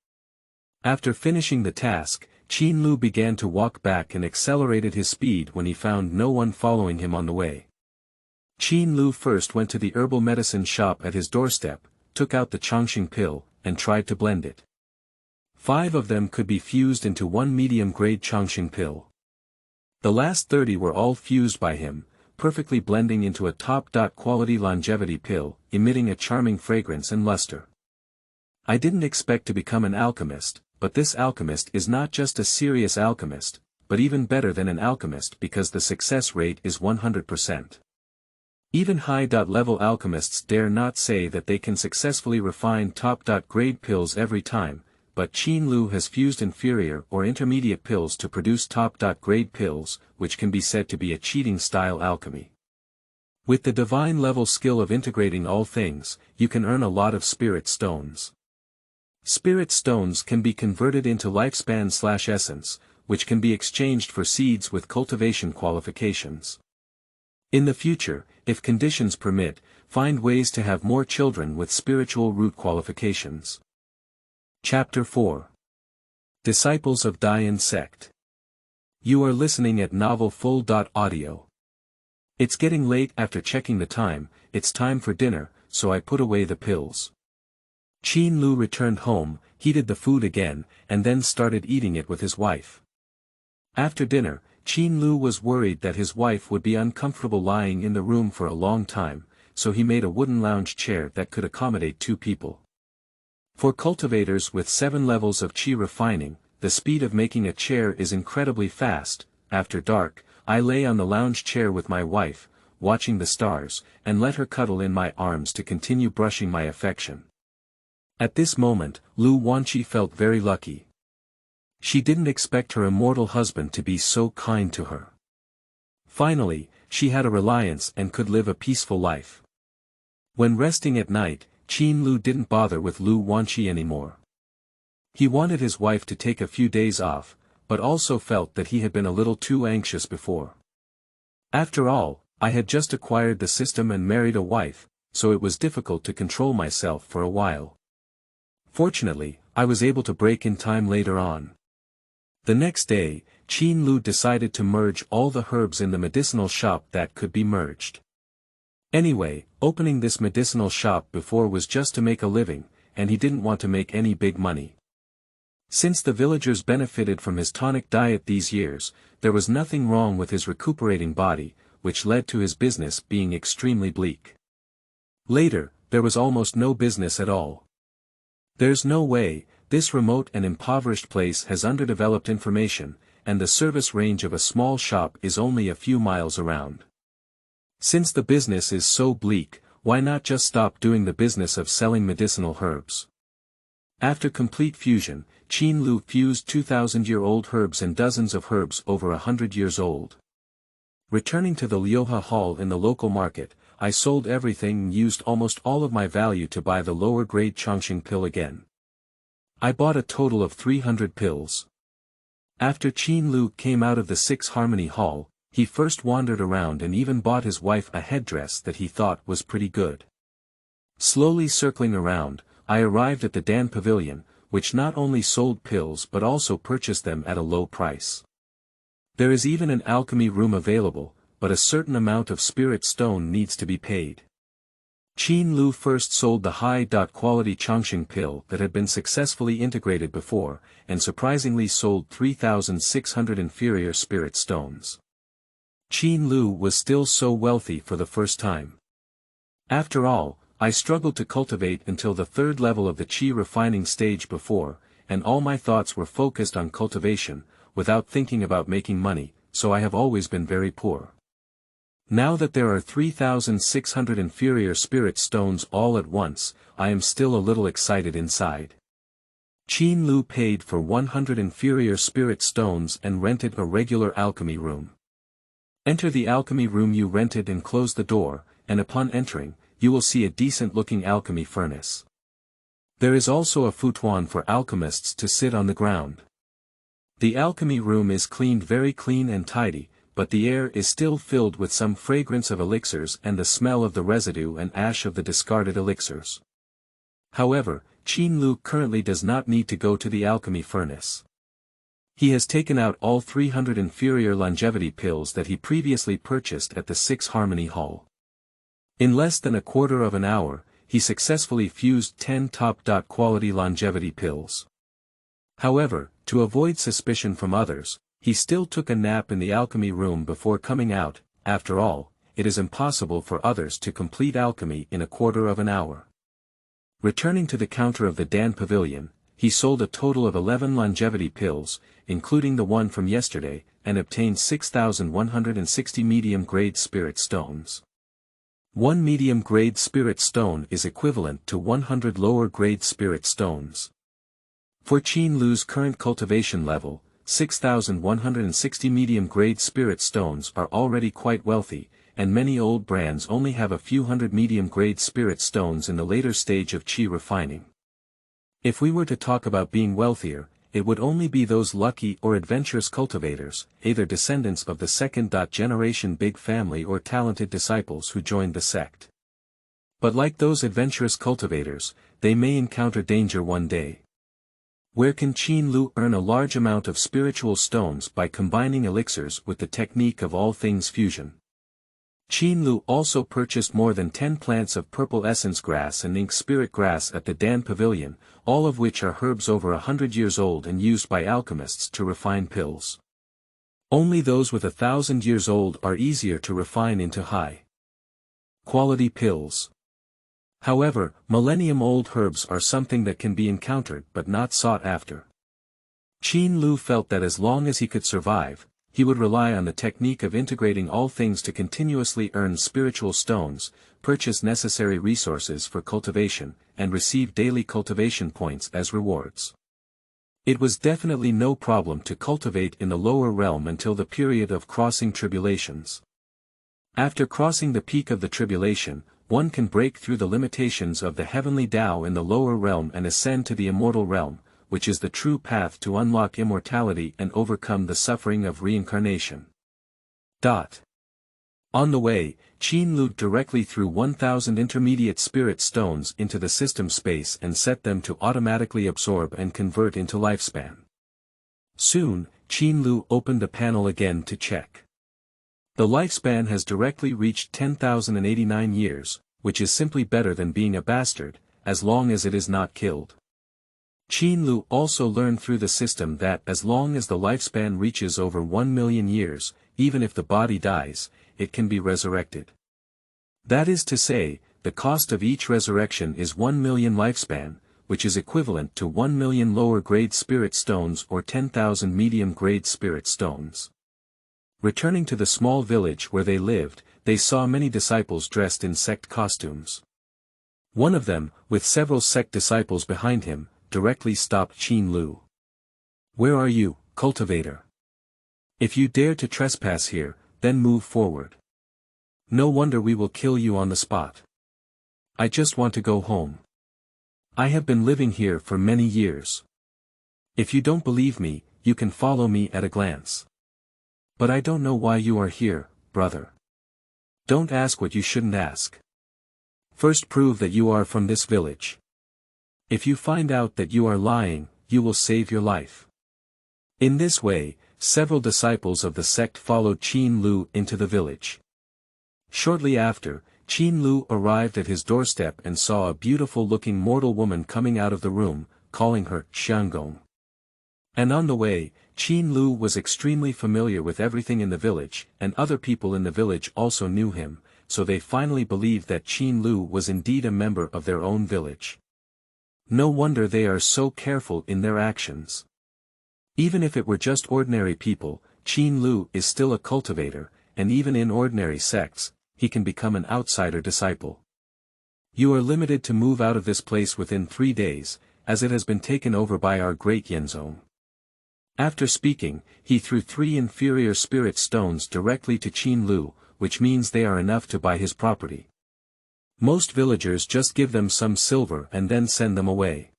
After finishing the task, Qin Lu began to walk back and accelerated his speed when he found no one following him on the way. Qin Lu first went to the herbal medicine shop at his doorstep, took out the Chongqing pill, and tried to blend it. 5 of them could be fused into one medium-grade Chongqing pill. The last 30 were all fused by him, perfectly blending into a top-quality longevity pill, emitting a charming fragrance and luster. I didn't expect to become an alchemist, but this alchemist is not just a serious alchemist, but even better than an alchemist because the success rate is 100%. Even high-level alchemists dare not say that they can successfully refine top-grade pills every time, but Qin Lu has fused inferior or intermediate pills to produce top-grade pills, which can be said to be a cheating-style alchemy. With the divine-level skill of integrating all things, you can earn a lot of spirit stones. Spirit stones can be converted into lifespan/essence, which can be exchanged for seeds with cultivation qualifications. In the future, if conditions permit, find ways to have more children with spiritual root qualifications. Chapter 4. Disciples of Dayan Sect. You are listening at novelfull.audio. It's getting late. After checking the time, it's time for dinner, so I put away the pills. Qin Lu returned home, heated the food again, and then started eating it with his wife. After dinner, Qin Lu was worried that his wife would be uncomfortable lying in the room for a long time, so he made a wooden lounge chair that could accommodate 2 people. For cultivators with 7 levels of Qi refining, the speed of making a chair is incredibly fast. After dark, I lay on the lounge chair with my wife, watching the stars, and let her cuddle in my arms to continue brushing my affection. At this moment, Lu Wanqi felt very lucky. She didn't expect her immortal husband to be so kind to her. Finally, she had a reliance and could live a peaceful life. When resting at night, Qin Lu didn't bother with Lu Wanqi anymore. He wanted his wife to take a few days off, but also felt that he had been a little too anxious before. After all, I had just acquired the system and married a wife, so it was difficult to control myself for a while. Fortunately, I was able to break in time later on. The next day, Qin Lu decided to merge all the herbs in the medicinal shop that could be merged. Anyway, opening this medicinal shop before was just to make a living, and he didn't want to make any big money. Since the villagers benefited from his tonic diet these years, there was nothing wrong with his recuperating body, which led to his business being extremely bleak. Later, there was almost no business at all. There's no way, this remote and impoverished place has underdeveloped information, and the service range of a small shop is only a few miles around. Since the business is so bleak, why not just stop doing the business of selling medicinal herbs? After complete fusion, Qin Lu fused 2,000-year-old herbs and dozens of herbs over 100 years old. Returning to the Liuha Hall in the local market, I sold everything and used almost all of my value to buy the lower-grade Chongqing pill again. I bought a total of 300 pills. After Qin Lu came out of the 6 Harmony Hall, he first wandered around and even bought his wife a headdress that he thought was pretty good. Slowly circling around, I arrived at the Dan Pavilion, which not only sold pills but also purchased them at a low price. There is even an alchemy room available, but a certain amount of spirit stone needs to be paid. Qin Lu first sold the high-quality Chongqing pill that had been successfully integrated before, and surprisingly sold 3,600 inferior spirit stones. Qin Lu was still so wealthy for the first time. After all, I struggled to cultivate until the 3rd level of the Qi refining stage before, and all my thoughts were focused on cultivation, without thinking about making money, so I have always been very poor. Now that there are 3,600 inferior spirit stones all at once, I am still a little excited inside. Qin Lu paid for 100 inferior spirit stones and rented a regular alchemy room. Enter the alchemy room you rented and close the door, and upon entering, you will see a decent-looking alchemy furnace. There is also a futon for alchemists to sit on the ground. The alchemy room is cleaned very clean and tidy, but the air is still filled with some fragrance of elixirs and the smell of the residue and ash of the discarded elixirs. However, Qin Lu currently does not need to go to the alchemy furnace. He has taken out all 300 inferior longevity pills that he previously purchased at the 6 Harmony Hall. In less than a quarter of an hour, he successfully fused 10 top-quality longevity pills. However, to avoid suspicion from others, he still took a nap in the alchemy room before coming out. After all, it is impossible for others to complete alchemy in a quarter of an hour. Returning to the counter of the Dan Pavilion, he sold a total of 11 longevity pills, including the one from yesterday, and obtained 6,160 medium-grade spirit stones. 1 medium-grade spirit stone is equivalent to 100 lower-grade spirit stones. For Qin Lu's current cultivation level, 6,160 medium-grade spirit stones are already quite wealthy, and many old brands only have a few hundred medium-grade spirit stones in the later stage of Qi refining. If we were to talk about being wealthier, it would only be those lucky or adventurous cultivators, either descendants of the 2nd generation big family or talented disciples who joined the sect. But like those adventurous cultivators, they may encounter danger one day. Where can Qin Lu earn a large amount of spiritual stones by combining elixirs with the technique of all things fusion? Qin Lu also purchased more than 10 plants of purple essence grass and ink spirit grass at the Dan Pavilion, all of which are herbs over 100 years old and used by alchemists to refine pills. Only those with 1,000 years old are easier to refine into high-quality pills. However, millennium-old herbs are something that can be encountered but not sought after. Qin Lu felt that as long as he could survive, he would rely on the technique of integrating all things to continuously earn spiritual stones, purchase necessary resources for cultivation, and receive daily cultivation points as rewards. It was definitely no problem to cultivate in the lower realm until the period of crossing tribulations. After crossing the peak of the tribulation, one can break through the limitations of the heavenly Tao in the lower realm and ascend to the immortal realm, which is the true path to unlock immortality and overcome the suffering of reincarnation. On the way, Qin Lu directly threw 1,000 intermediate spirit stones into the system space and set them to automatically absorb and convert into lifespan. Soon, Qin Lu opened the panel again to check. The lifespan has directly reached 10,089 years, which is simply better than being a bastard, as long as it is not killed. Qin Lu also learned through the system that as long as the lifespan reaches over 1 million years, even if the body dies, it can be resurrected. That is to say, the cost of each resurrection is 1 million lifespan, which is equivalent to 1 million lower-grade spirit stones or 10,000 medium-grade spirit stones. Returning to the small village where they lived, they saw many disciples dressed in sect costumes. One of them, with several sect disciples behind him, directly stopped Qin Lu. "Where are you, cultivator? If you dare to trespass here, then move forward." No wonder we will kill you on the spot. I just want to go home. I have been living here for many years. If you don't believe me, you can follow me at a glance. But I don't know why you are here, brother. Don't ask what you shouldn't ask. First prove that you are from this village. If you find out that you are lying, you will save your life. In this way, several disciples of the sect followed Qin Lu into the village. Shortly after, Qin Lu arrived at his doorstep and saw a beautiful-looking mortal woman coming out of the room, calling her Xianggong. And on the way, Qin Lu was extremely familiar with everything in the village, and other people in the village also knew him, so they finally believed that Qin Lu was indeed a member of their own village. No wonder they are so careful in their actions. Even if it were just ordinary people, Qin Lu is still a cultivator, and even in ordinary sects, he can become an outsider disciple. You are limited to move out of this place within 3 days, as it has been taken over by our great Yenzong. After speaking, he threw 3 inferior spirit stones directly to Qin Lu, which means they are enough to buy his property. Most villagers just give them some silver and then send them away.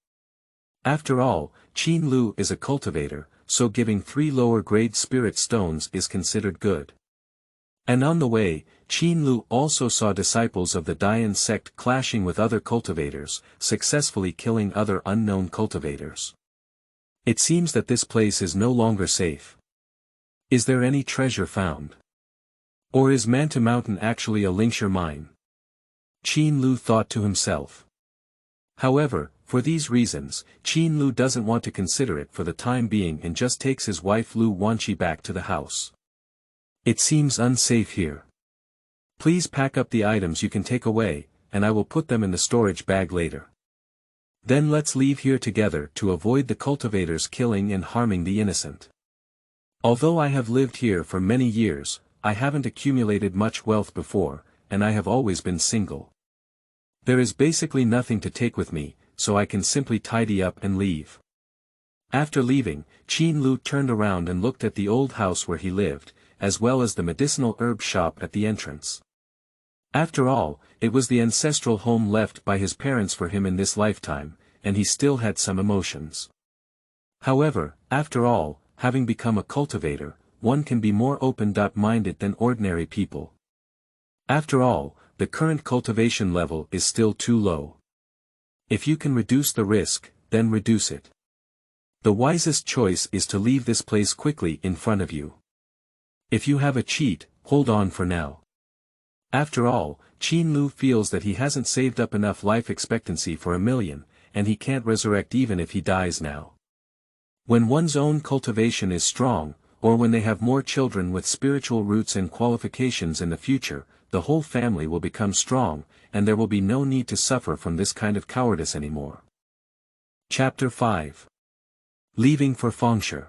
After all, Qin Lu is a cultivator, so giving 3 lower-grade spirit stones is considered good. And on the way, Qin Lu also saw disciples of the Dayan sect clashing with other cultivators, successfully killing other unknown cultivators. It seems that this place is no longer safe. Is there any treasure found? Or is Manta Mountain actually a lincture mine? Qin Lu thought to himself. However, for these reasons, Qin Lu doesn't want to consider it for the time being and just takes his wife Lu Wanqi back to the house. It seems unsafe here. Please pack up the items you can take away, and I will put them in the storage bag later. Then let's leave here together to avoid the cultivators killing and harming the innocent. Although I have lived here for many years, I haven't accumulated much wealth before, and I have always been single. There is basically nothing to take with me, so I can simply tidy up and leave. After leaving, Qin Lu turned around and looked at the old house where he lived, as well as the medicinal herb shop at the entrance. After all, it was the ancestral home left by his parents for him in this lifetime, and he still had some emotions. However, after all, having become a cultivator, one can be more open-minded than ordinary people. After all, the current cultivation level is still too low. If you can reduce the risk, then reduce it. The wisest choice is to leave this place quickly in front of you. If you have a cheat, hold on for now. After all, Qin Lu feels that he hasn't saved up enough life expectancy for 1 million, and he can't resurrect even if he dies now. When one's own cultivation is strong, or when they have more children with spiritual roots and qualifications in the future, the whole family will become strong, and there will be no need to suffer from this kind of cowardice anymore. Chapter 5. Leaving for Fangshi.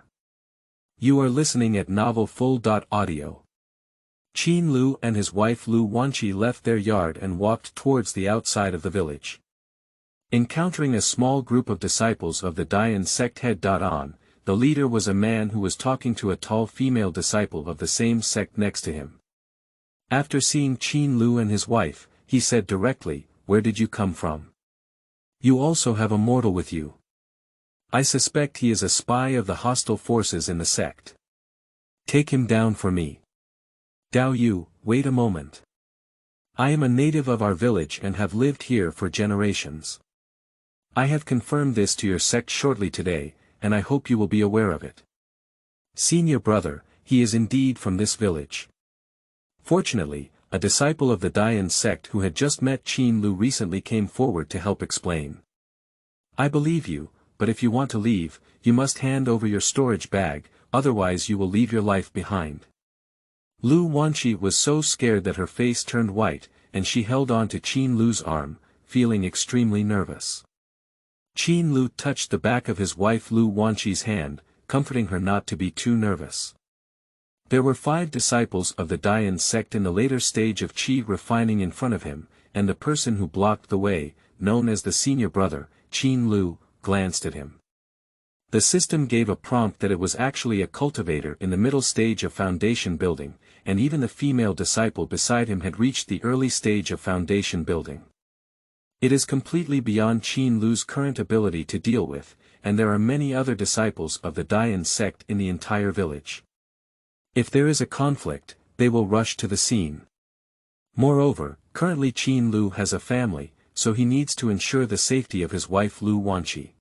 You are listening at Novel Full.audio. Qin Lu and his wife Lu Wanqi left their yard and walked towards the outside of the village. Encountering a small group of disciples of the Dayan sect head-on, the leader was a man who was talking to a tall female disciple of the same sect next to him. After seeing Qin Lu and his wife, he said directly, "Where did you come from? You also have a mortal with you. I suspect he is a spy of the hostile forces in the sect. Take him down for me." "Dao Yu, wait a moment. I am a native of our village and have lived here for generations. I have confirmed this to your sect shortly today, and I hope you will be aware of it. Senior brother, he is indeed from this village." Fortunately, a disciple of the Dayan sect who had just met Qin Lu recently came forward to help explain. "I believe you, but if you want to leave, you must hand over your storage bag, otherwise you will leave your life behind." Lu Wanqi was so scared that her face turned white, and she held on to Qin Lu's arm, feeling extremely nervous. Qin Lu touched the back of his wife Lu Wanqi's hand, comforting her not to be too nervous. There were 5 disciples of the Dayan sect in the later stage of Qi refining in front of him, and the person who blocked the way, known as the senior brother, Qin Lu, glanced at him. The system gave a prompt that it was actually a cultivator in the middle stage of foundation building, and even the female disciple beside him had reached the early stage of foundation building. It is completely beyond Qin Lu's current ability to deal with, and there are many other disciples of the Dayan sect in the entire village. If there is a conflict, they will rush to the scene. Moreover, currently Qin Lu has a family, so he needs to ensure the safety of his wife Lu Wanqi.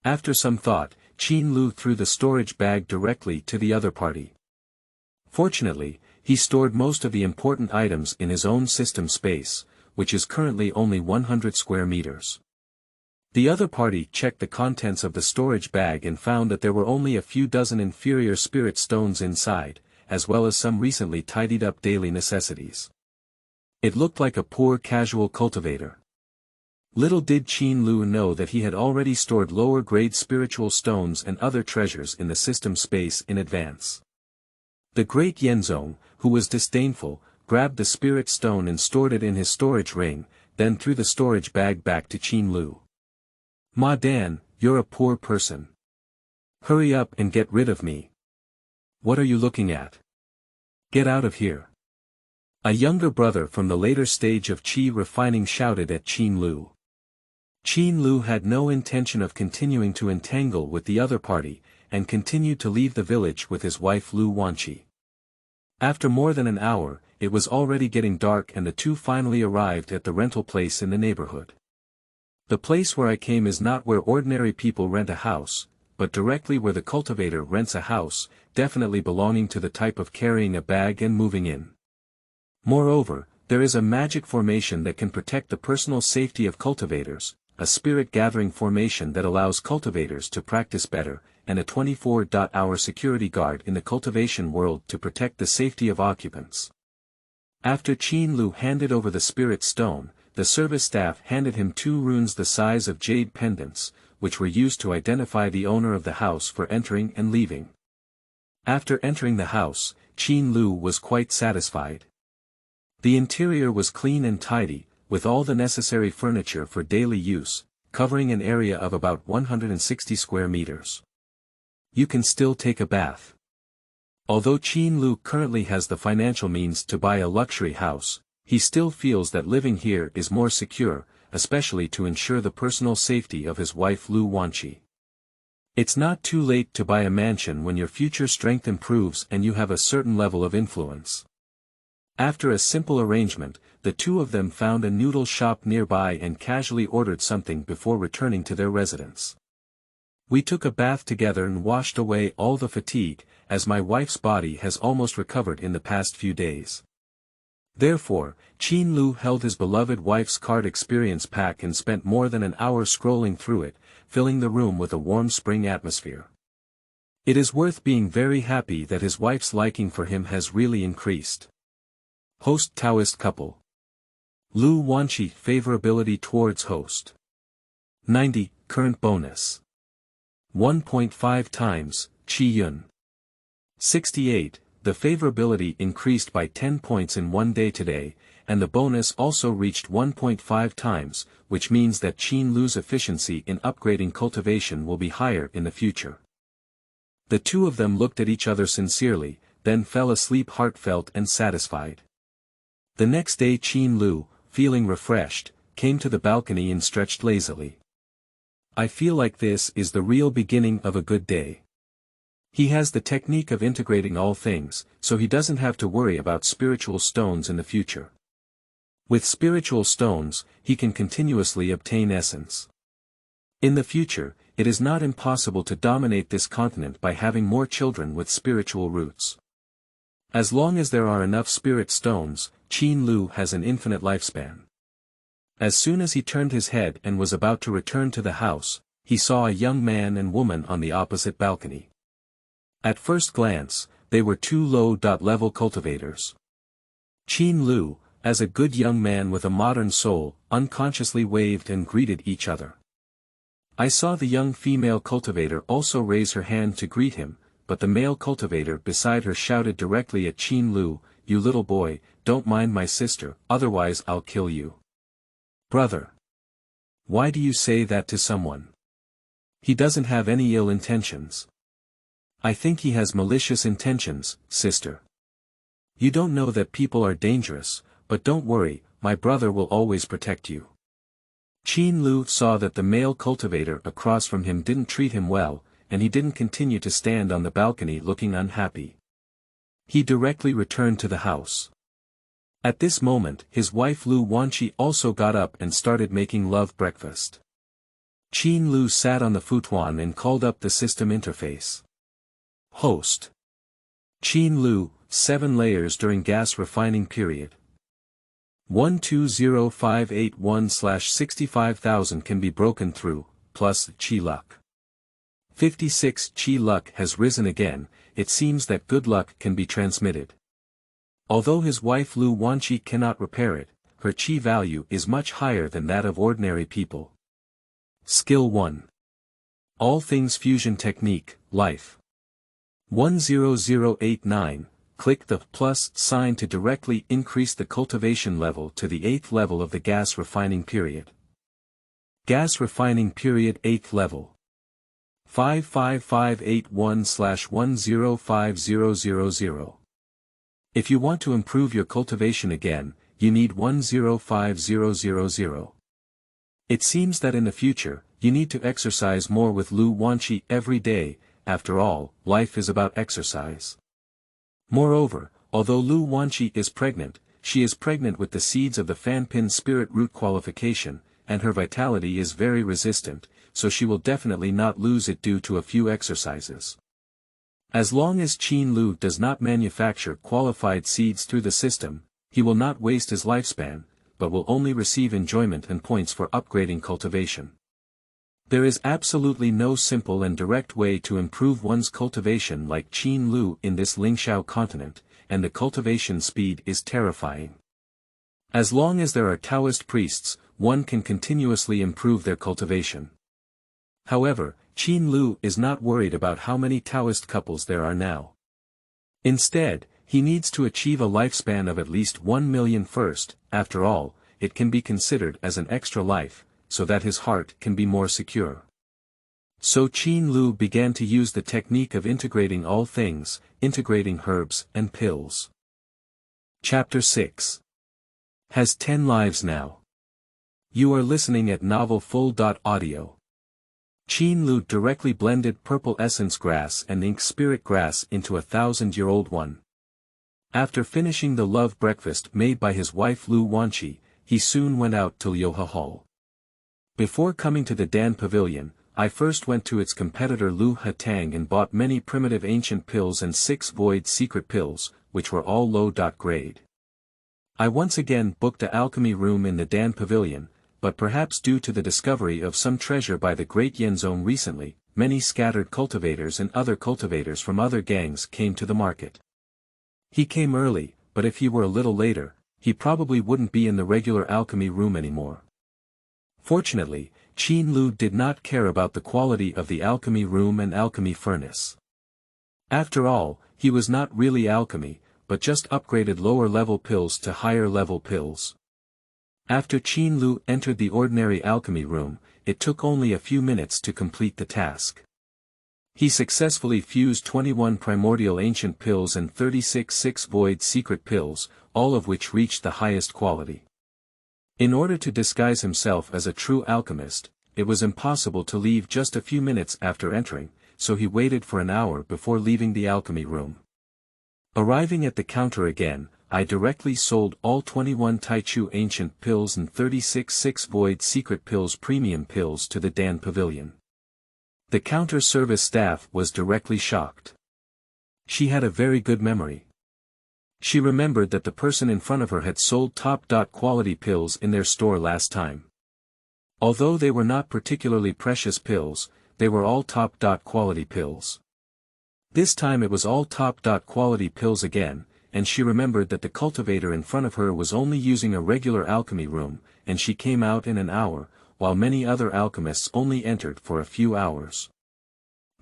After some thought, Qin Lu threw the storage bag directly to the other party. Fortunately, he stored most of the important items in his own system space, which is currently only 100 square meters. The other party checked the contents of the storage bag and found that there were only a few dozen inferior spirit stones inside, as well as some recently tidied up daily necessities. It looked like a poor casual cultivator. Little did Qin Lu know that he had already stored lower-grade spiritual stones and other treasures in the system space in advance. The great Yenzong, who was disdainful, grabbed the spirit stone and stored it in his storage ring, then threw the storage bag back to Qin Lu. "Ma Dan, you're a poor person. Hurry up and get rid of me. What are you looking at? Get out of here." A younger brother from the later stage of Qi refining shouted at Qin Lu. Qin Lu had no intention of continuing to entangle with the other party, and continued to leave the village with his wife Lu Wanqi. After more than an hour, it was already getting dark and the two finally arrived at the rental place in the neighborhood. The place where I came is not where ordinary people rent a house, but directly where the cultivator rents a house, definitely belonging to the type of carrying a bag and moving in. Moreover, there is a magic formation that can protect the personal safety of cultivators, a spirit-gathering formation that allows cultivators to practice better, and a 24-hour security guard in the cultivation world to protect the safety of occupants. After Qin Lu handed over the spirit stone, the service staff handed him 2 runes the size of jade pendants, which were used to identify the owner of the house for entering and leaving. After entering the house, Qin Lu was quite satisfied. The interior was clean and tidy, with all the necessary furniture for daily use, covering an area of about 160 square meters. You can still take a bath. Although Qin Lu currently has the financial means to buy a luxury house, he still feels that living here is more secure, especially to ensure the personal safety of his wife Lu Wanqi. It's not too late to buy a mansion when your future strength improves and you have a certain level of influence. After a simple arrangement, the two of them found a noodle shop nearby and casually ordered something before returning to their residence. We took a bath together and washed away all the fatigue, as my wife's body has almost recovered in the past few days. Therefore, Qin Lu held his beloved wife's card experience pack and spent more than an hour scrolling through it, filling the room with a warm spring atmosphere. It is worth being very happy that his wife's liking for him has really increased. Host Taoist couple. Lu Wanqi favorability towards host. 90, current bonus. 1.5 times, Qi Yun. 68, the favorability increased by 10 points in one day today, and the bonus also reached 1.5 times, which means that Qin Lu's efficiency in upgrading cultivation will be higher in the future. The two of them looked at each other sincerely, then fell asleep heartfelt and satisfied. The next day Qin Lu, feeling refreshed, came to the balcony and stretched lazily. I feel like this is the real beginning of a good day. He has the technique of integrating all things, so he doesn't have to worry about spiritual stones in the future. With spiritual stones, he can continuously obtain essence. In the future, it is not impossible to dominate this continent by having more children with spiritual roots. As long as there are enough spirit stones, Qin Lu has an infinite lifespan. As soon as he turned his head and was about to return to the house, he saw a young man and woman on the opposite balcony. At first glance, they were two low-level cultivators. Qin Lu, as a good young man with a modern soul, unconsciously waved and greeted each other. I saw the young female cultivator also raise her hand to greet him, but the male cultivator beside her shouted directly at Qin Lu, "You little boy, don't mind my sister, otherwise I'll kill you." "Brother. Why do you say that to someone? He doesn't have any ill intentions. I think he has malicious intentions, sister. You don't know that people are dangerous, but don't worry, my brother will always protect you. Qin Lu saw that the male cultivator across from him didn't treat him well, and he didn't continue to stand on the balcony looking unhappy. He directly returned to the house. At this moment his wife Lu Wanqi also got up and started making love breakfast. Qin Lu sat on the futon and called up the system interface. Host. Qin Lu, 7 layers during gas refining period. 120581/65000 can be broken through, plus Qi luck. 56 Qi luck has risen again, it seems that good luck can be transmitted. Although his wife Lu Wanqi cannot repair it, her Qi value is much higher than that of ordinary people. Skill 1. All Things Fusion Technique, Life. 10089. Click the plus sign to directly increase the cultivation level to the 8th level of the gas refining period. Gas refining period 8th level. 55581/105000. If you want to improve your cultivation again, you need 105000. It seems that in the future, you need to exercise more with Lu Wanqi every day, after all, life is about exercise. Moreover, although Lu Wanqi is pregnant, she is pregnant with the seeds of the Fanpin spirit root qualification, and her vitality is very resistant, so she will definitely not lose it due to a few exercises. As long as Qin Lu does not manufacture qualified seeds through the system, he will not waste his lifespan, but will only receive enjoyment and points for upgrading cultivation. There is absolutely no simple and direct way to improve one's cultivation like Qin Lu in this Lingxiao continent, and the cultivation speed is terrifying. As long as there are Taoist priests, one can continuously improve their cultivation. However, Qin Lu is not worried about how many Taoist couples there are now. Instead, he needs to achieve a lifespan of at least 1 million first. After all, it can be considered as an extra life, so that his heart can be more secure. So Qin Lu began to use the technique of integrating all things, integrating herbs and pills. Chapter 6. Has 10 lives now. You are listening at novelfull.audio. Qin Lu directly blended purple essence grass and ink spirit grass into a 1,000-year-old one. After finishing the love breakfast made by his wife Lu Wanqi, he soon went out to Liuhe Hall. Before coming to the Dan Pavilion, I first went to its competitor Lu Hatang and bought many primitive ancient pills and 6 void secret pills, which were all low-grade. I once again booked a alchemy room in the Dan Pavilion, but perhaps due to the discovery of some treasure by the Great Yenzong recently, many scattered cultivators and other cultivators from other gangs came to the market. He came early, but if he were a little later, he probably wouldn't be in the regular alchemy room anymore. Fortunately, Qin Lu did not care about the quality of the alchemy room and alchemy furnace. After all, he was not really alchemy, but just upgraded lower-level pills to higher-level pills. After Qin Lu entered the ordinary alchemy room, it took only a few minutes to complete the task. He successfully fused 21 primordial ancient pills and 36 6-void secret pills, all of which reached the highest quality. In order to disguise himself as a true alchemist, it was impossible to leave just a few minutes after entering, so he waited for an hour before leaving the alchemy room. Arriving at the counter again, I directly sold all 21 Taichu ancient pills and 36 6-void secret pills premium pills to the Dan Pavilion. The counter service staff was directly shocked. She had a very good memory. She remembered that the person in front of her had sold top-quality pills in their store last time. Although they were not particularly precious pills, they were all top-quality pills. This time it was all top-quality pills again, and she remembered that the cultivator in front of her was only using a regular alchemy room, and she came out in an hour, while many other alchemists only entered for a few hours.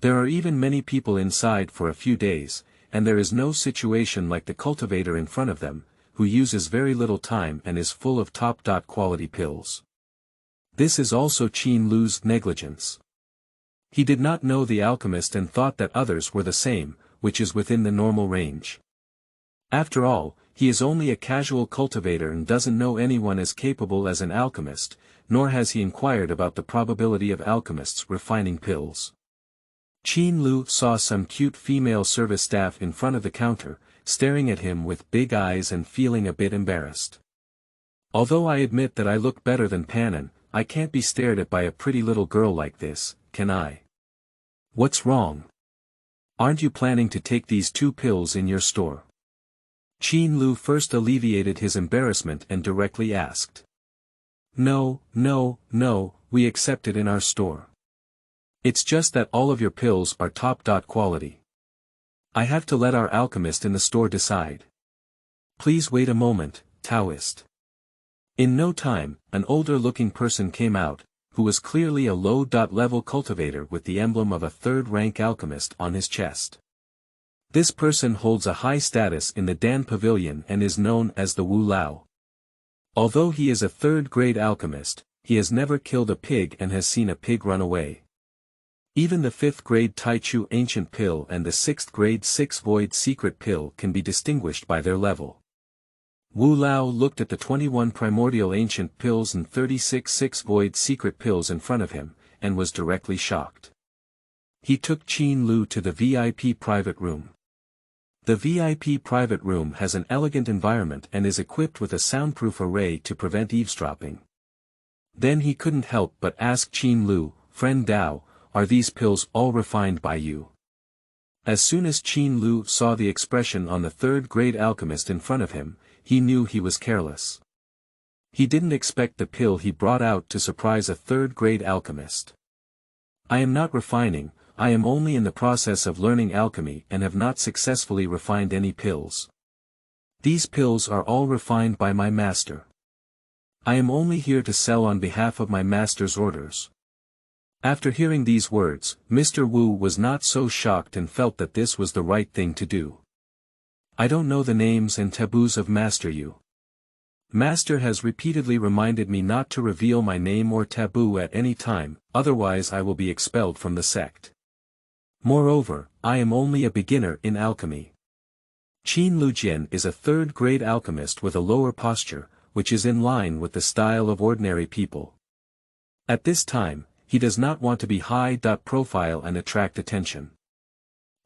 There are even many people inside for a few days, and there is no situation like the cultivator in front of them, who uses very little time and is full of top-quality pills. This is also Qin Lu's negligence. He did not know the alchemist and thought that others were the same, which is within the normal range. After all, he is only a casual cultivator and doesn't know anyone as capable as an alchemist, nor has he inquired about the probability of alchemists refining pills. Qin Lu saw some cute female service staff in front of the counter, staring at him with big eyes and feeling a bit embarrassed. Although I admit that I look better than Panan, I can't be stared at by a pretty little girl like this, can I? What's wrong? Aren't you planning to take these 2 pills in your store? Qin Lu first alleviated his embarrassment and directly asked. No, we accept it in our store. It's just that all of your pills are top quality. I have to let our alchemist in the store decide. Please wait a moment, Taoist. In no time, an older-looking person came out, who was clearly a low-level cultivator with the emblem of a 3rd-rank alchemist on his chest. This person holds a high status in the Dan Pavilion and is known as the Wu Lao. Although he is a 3rd-grade alchemist, he has never killed a pig and has seen a pig run away. Even the 5th-grade Taichu Ancient Pill and the 6th-grade 6 Void Secret Pill can be distinguished by their level. Wu Lao looked at the 21 Primordial Ancient Pills and 36 6 Void Secret Pills in front of him, and was directly shocked. He took Qin Lu to the VIP private room. The VIP private room has an elegant environment and is equipped with a soundproof array to prevent eavesdropping. Then he couldn't help but ask Qin Lu, "Friend Dao, are these pills all refined by you?" As soon as Qin Lu saw the expression on the 3rd-grade alchemist in front of him, he knew he was careless. He didn't expect the pill he brought out to surprise a 3rd-grade alchemist. I am not refining, I am only in the process of learning alchemy and have not successfully refined any pills. These pills are all refined by my master. I am only here to sell on behalf of my master's orders. After hearing these words, Mr. Wu was not so shocked and felt that this was the right thing to do. I don't know the names and taboos of Master Yu. Master has repeatedly reminded me not to reveal my name or taboo at any time, otherwise I will be expelled from the sect. Moreover, I am only a beginner in alchemy. Qin Lu Jian is a 3rd-grade alchemist with a lower posture, which is in line with the style of ordinary people. At this time, he does not want to be high-profile and attract attention.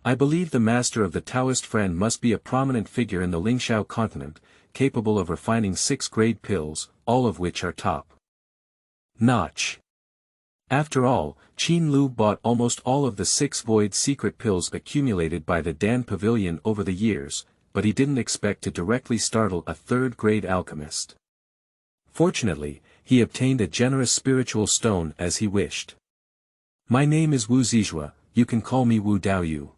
I believe the master of the Taoist friend must be a prominent figure in the Lingxiao continent, capable of refining 6th-grade pills, all of which are top-notch. After all, Qin Lu bought almost all of the 6 Void Secret Pills accumulated by the Dan Pavilion over the years, but he didn't expect to directly startle a 3rd-grade alchemist. Fortunately, he obtained a generous spiritual stone as he wished. My name is Wu Zizhua, you can call me Wu Daoyu.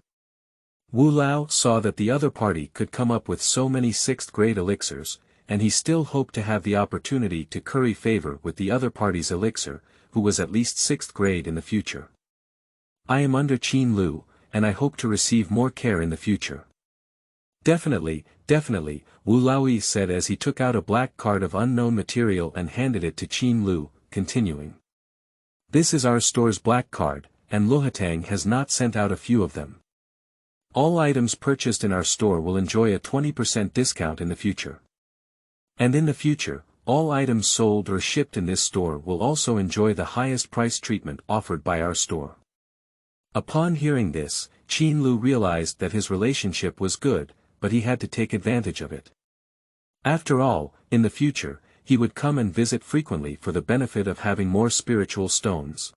Wu Lao saw that the other party could come up with so many 6th-grade elixirs, and he still hoped to have the opportunity to curry favor with the other party's elixir, who was at least 6th grade in the future. I am under Qin Lu, and I hope to receive more care in the future. Definitely, Wu Laoyi said as he took out a black card of unknown material and handed it to Qin Lu, continuing. This is our store's black card, and Lohatang has not sent out a few of them. All items purchased in our store will enjoy a 20% discount in the future. And in the future, all items sold or shipped in this store will also enjoy the highest price treatment offered by our store. Upon hearing this, Qin Lu realized that his relationship was good, but he had to take advantage of it. After all, in the future, he would come and visit frequently for the benefit of having more spiritual stones.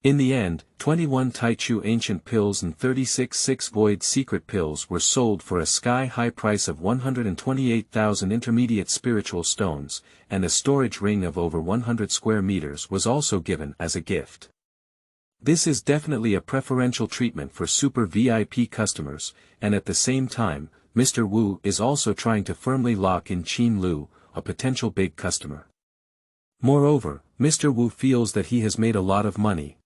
In the end, 21 Taichu Ancient Pills and 36 6 Void Secret Pills were sold for a sky-high price of 128,000 intermediate spiritual stones, and a storage ring of over 100 square meters was also given as a gift. This is definitely a preferential treatment for super VIP customers, and at the same time, Mr. Wu is also trying to firmly lock in Qin Lu, a potential big customer. Moreover, Mr. Wu feels that he has made a lot of money.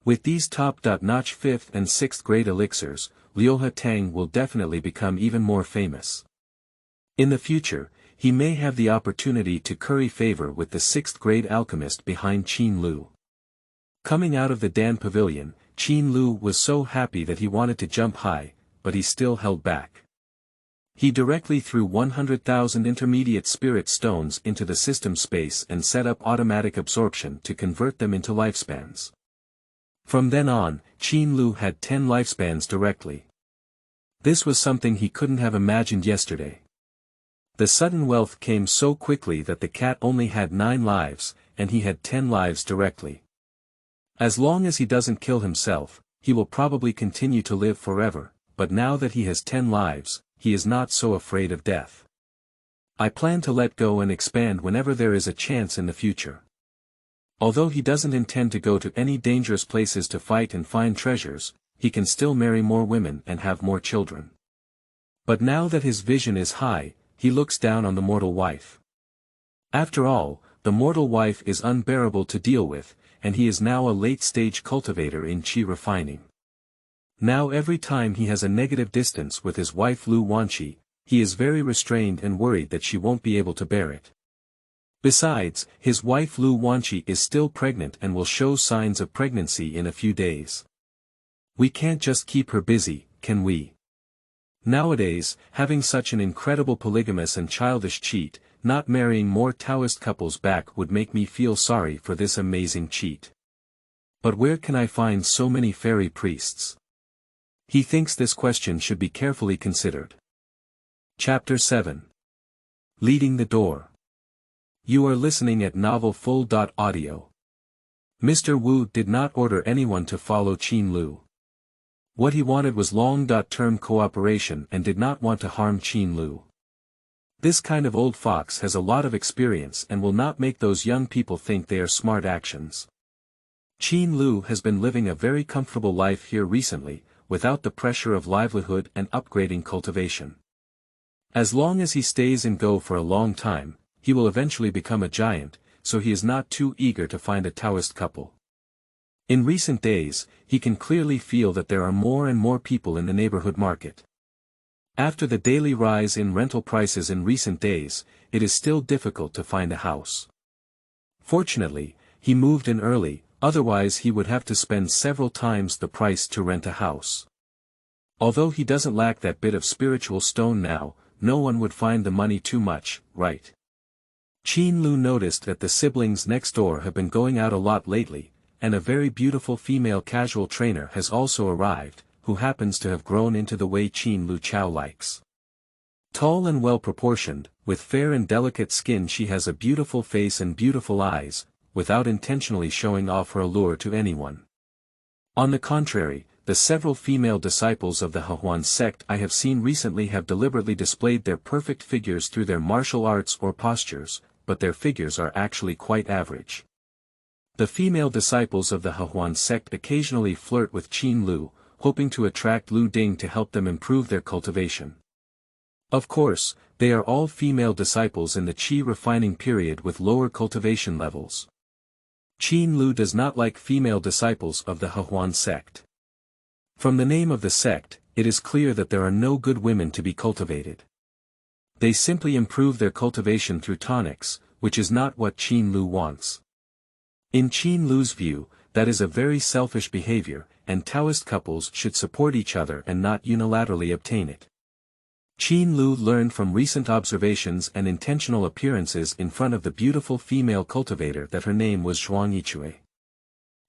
With these top-notch 5th and 6th grade elixirs, Liuhe Tang will definitely become even more famous. In the future, he may have the opportunity to curry favor with the 6th grade alchemist behind Qin Lu. Coming out of the Dan pavilion, Qin Lu was so happy that he wanted to jump high, but he still held back. He directly threw 100,000 intermediate spirit stones into the system space and set up automatic absorption to convert them into lifespans. From then on, Qin Lu had 10 lifespans directly. This was something he couldn't have imagined yesterday. The sudden wealth came so quickly that the cat only had 9 lives, and he had 10 lives directly. As long as he doesn't kill himself, he will probably continue to live forever, but now that he has 10 lives, he is not so afraid of death. I plan to let go and expand whenever there is a chance in the future. Although he doesn't intend to go to any dangerous places to fight and find treasures, he can still marry more women and have more children. But now that his vision is high, he looks down on the mortal wife. After all, the mortal wife is unbearable to deal with, and he is now a late-stage cultivator in Qi refining. Now every time he has a negative distance with his wife Lu Wanqi, he is very restrained and worried that she won't be able to bear it. Besides, his wife Lu Wanqi is still pregnant and will show signs of pregnancy in a few days. We can't just keep her busy, can we? Nowadays, having such an incredible polygamous and childish cheat, not marrying more Taoist couples back would make me feel sorry for this amazing cheat. But where can I find so many fairy priests? He thinks this question should be carefully considered. Chapter 7. Leading the Door. You are listening at novelfull.audio. Mr. Wu did not order anyone to follow Qin Lu. What he wanted was long-term cooperation and did not want to harm Qin Lu. This kind of old fox has a lot of experience and will not make those young people think they are smart actions. Qin Lu has been living a very comfortable life here recently, without the pressure of livelihood and upgrading cultivation. As long as he stays in Go for a long time, he will eventually become a giant, so he is not too eager to find a Taoist couple. In recent days, he can clearly feel that there are more and more people in the neighborhood market. After the daily rise in rental prices in recent days, it is still difficult to find a house. Fortunately, he moved in early, otherwise he would have to spend several times the price to rent a house. Although he doesn't lack that bit of spiritual stone now, no one would find the money too much, right? Qin Lu noticed that the siblings next door have been going out a lot lately, and a very beautiful female casual trainer has also arrived, who happens to have grown into the way Qin Lu Chao likes. Tall and well-proportioned, with fair and delicate skin, she has a beautiful face and beautiful eyes, without intentionally showing off her allure to anyone. On the contrary, the several female disciples of the Hehuan sect I have seen recently have deliberately displayed their perfect figures through their martial arts or postures, but their figures are actually quite average. The female disciples of the Hehuan sect occasionally flirt with Qin Lu, hoping to attract Lu Ding to help them improve their cultivation. Of course, they are all female disciples in the Qi refining period with lower cultivation levels. Qin Lu does not like female disciples of the Hehuan sect. From the name of the sect, it is clear that there are no good women to be cultivated. They simply improve their cultivation through tonics, which is not what Qin Lu wants. In Qin Lu's view, that is a very selfish behavior, and Taoist couples should support each other and not unilaterally obtain it. Qin Lu learned from recent observations and intentional appearances in front of the beautiful female cultivator that her name was Zhuang Yichue.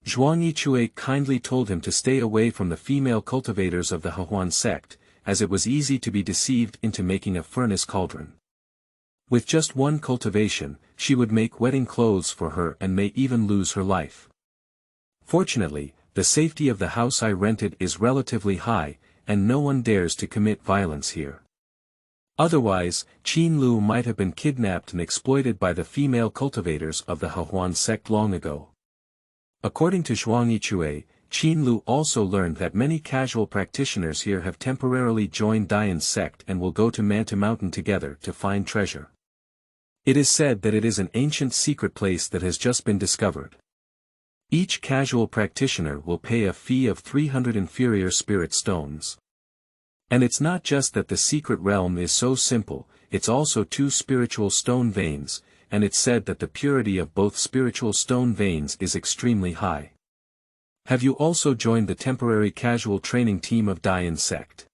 Zhuang Yichue kindly told him to stay away from the female cultivators of the Hehuan sect, as it was easy to be deceived into making a furnace cauldron. With just one cultivation, she would make wedding clothes for her and may even lose her life. Fortunately, the safety of the house I rented is relatively high, and no one dares to commit violence here. Otherwise, Qin Lu might have been kidnapped and exploited by the female cultivators of the Hehuan sect long ago. According to Zhuang Yichue, Qin Lu also learned that many casual practitioners here have temporarily joined Dayan's sect and will go to Manta Mountain together to find treasure. It is said that it is an ancient secret place that has just been discovered. Each casual practitioner will pay a fee of 300 inferior spirit stones. And it's not just that the secret realm is so simple, it's also 2 spiritual stone veins, and it's said that the purity of both spiritual stone veins is extremely high. Have you also joined the temporary casual training team of Dayan's sect?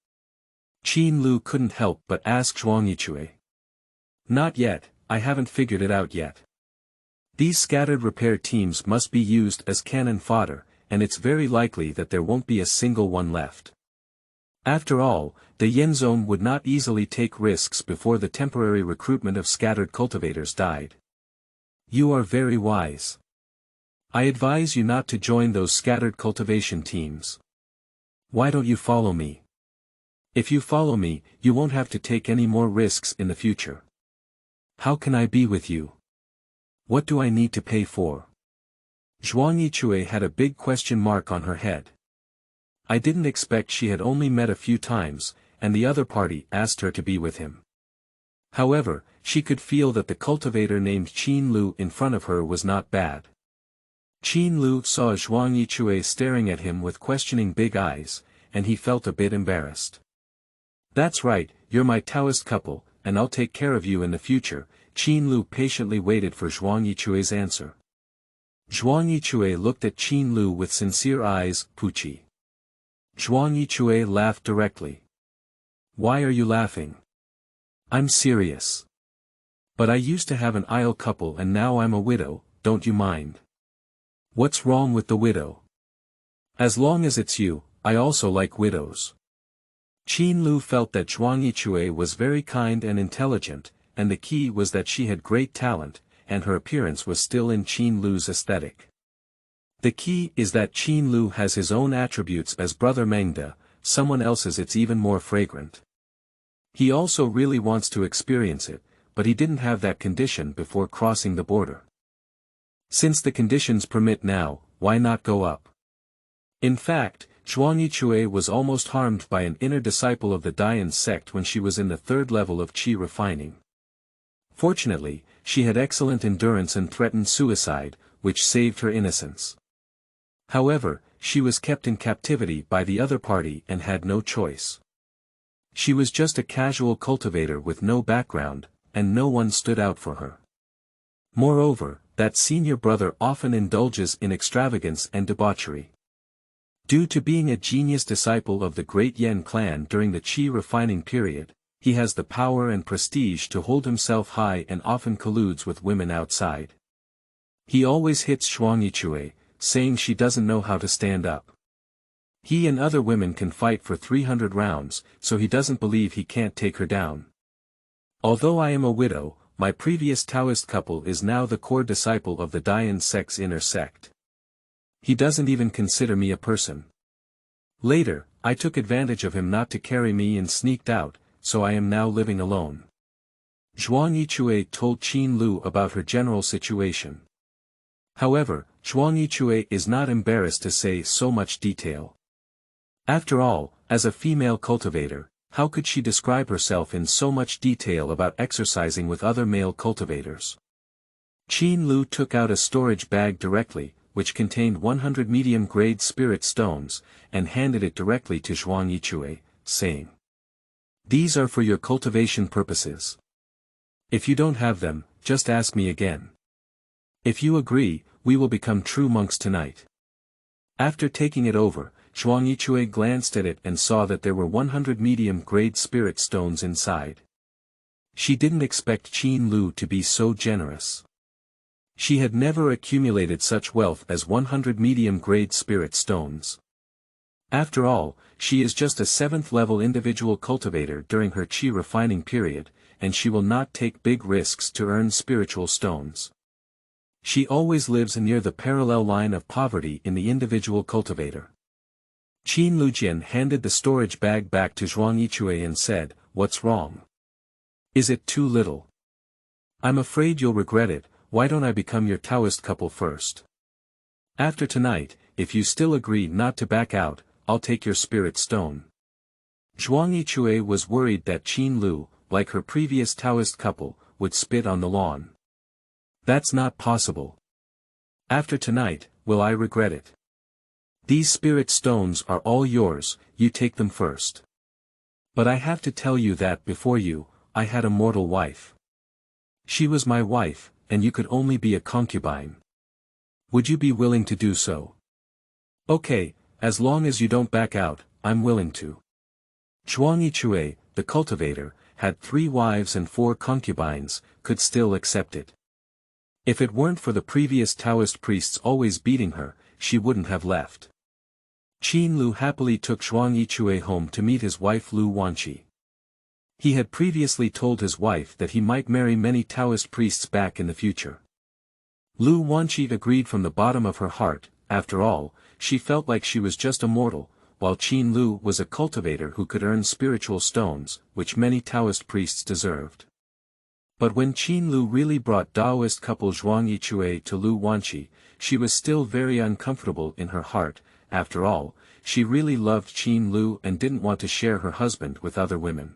Qin Lu couldn't help but ask Zhuangyichue. Not yet, I haven't figured it out yet. These scattered repair teams must be used as cannon fodder, and it's very likely that there won't be a single one left. After all, the Yen Zone would not easily take risks before the temporary recruitment of scattered cultivators died. You are very wise. I advise you not to join those scattered cultivation teams. Why don't you follow me? If you follow me, you won't have to take any more risks in the future. How can I be with you? What do I need to pay for? Zhuangyichue had a big question mark on her head. I didn't expect she had only met a few times, and the other party asked her to be with him. However, she could feel that the cultivator named Qin Lu in front of her was not bad. Qin Lu saw Zhuangyichue staring at him with questioning big eyes, and he felt a bit embarrassed. That's right, you're my Taoist couple, and I'll take care of you in the future. Qin Lu patiently waited for Zhuangyichue's answer. Zhuangyichue looked at Qin Lu with sincere eyes. Puchi. Zhuangyichue laughed directly. Why are you laughing? I'm serious. But I used to have an idle couple and now I'm a widow, don't you mind? What's wrong with the widow? As long as it's you, I also like widows. Qin Lu felt that Zhuangyichue was very kind and intelligent, and the key was that she had great talent, and her appearance was still in Qin Lu's aesthetic. The key is that Qin Lu has his own attributes as brother Mengda, someone else's it's even more fragrant. He also really wants to experience it, but he didn't have that condition before crossing the border. Since the conditions permit now, why not go up? In fact, Zhuangyichue was almost harmed by an inner disciple of the Dayan sect when she was in the third level of qi refining. Fortunately, she had excellent endurance and threatened suicide, which saved her innocence. However, she was kept in captivity by the other party and had no choice. She was just a casual cultivator with no background, and no one stood out for her. Moreover, that senior brother often indulges in extravagance and debauchery. Due to being a genius disciple of the great Yen clan during the qi refining period, he has the power and prestige to hold himself high and often colludes with women outside. He always hits Zhuangyichue, saying she doesn't know how to stand up. He and other women can fight for 300 rounds, so he doesn't believe he can't take her down. Although I am a widow, my previous Taoist couple is now the core disciple of the Dayan sect's inner sect. He doesn't even consider me a person. Later, I took advantage of him not to carry me and sneaked out, so I am now living alone. Zhuangyichue told Qin Lu about her general situation. However, Zhuangyichue is not embarrassed to say so much detail. After all, as a female cultivator, how could she describe herself in so much detail about exercising with other male cultivators? Qin Lu took out a storage bag directly, which contained 100 medium-grade spirit stones, and handed it directly to Zhuangyichue, saying, "These are for your cultivation purposes. If you don't have them, just ask me again. If you agree, we will become true monks tonight." After taking it over, Zhuangyichue glanced at it and saw that there were 100 medium-grade spirit stones inside. She didn't expect Qin Lu to be so generous. She had never accumulated such wealth as 100 medium-grade spirit stones. After all, she is just a 7th-level individual cultivator during her qi refining period, and she will not take big risks to earn spiritual stones. She always lives near the parallel line of poverty in the individual cultivator. Qin Lujian handed the storage bag back to Zhuangyichue and said, "What's wrong? Is it too little? I'm afraid you'll regret it. Why don't I become your Taoist couple first? After tonight, if you still agree not to back out, I'll take your spirit stone." Zhuangyichue was worried that Qin Lu, like her previous Taoist couple, would spit on the lawn. "That's not possible. After tonight, will I regret it? These spirit stones are all yours, you take them first. But I have to tell you that before you, I had a mortal wife. She was my wife, and you could only be a concubine. Would you be willing to do so?" Okay, as long as you don't back out, I'm willing to. Zhuangyi, the cultivator, had 3 wives and 4 concubines, could still accept it. If it weren't for the previous Taoist priests always beating her, she wouldn't have left. Qin Lu happily took Zhuangyi home to meet his wife Lu Wanqi. He had previously told his wife that he might marry many Taoist priests back in the future. Lu Wanqi agreed from the bottom of her heart. After all, she felt like she was just a mortal, while Qin Lu was a cultivator who could earn spiritual stones, which many Taoist priests deserved. But when Qin Lu really brought Taoist couple Zhuangyi to Lu Wanqi, she was still very uncomfortable in her heart. After all, she really loved Qin Lu and didn't want to share her husband with other women.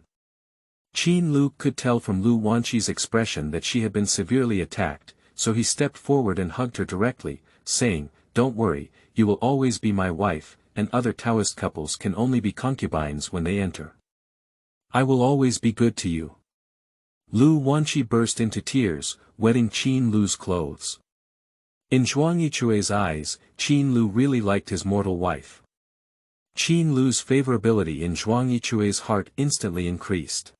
Qin Lu could tell from Lu Wanqi's expression that she had been severely attacked, so he stepped forward and hugged her directly, saying, "Don't worry, you will always be my wife, and other Taoist couples can only be concubines when they enter. I will always be good to you." Lu Wanqi burst into tears, wetting Qin Lu's clothes. In Zhuangyi eyes, Qin Lu really liked his mortal wife. Qin Lu's favorability in Zhuangyi heart instantly increased.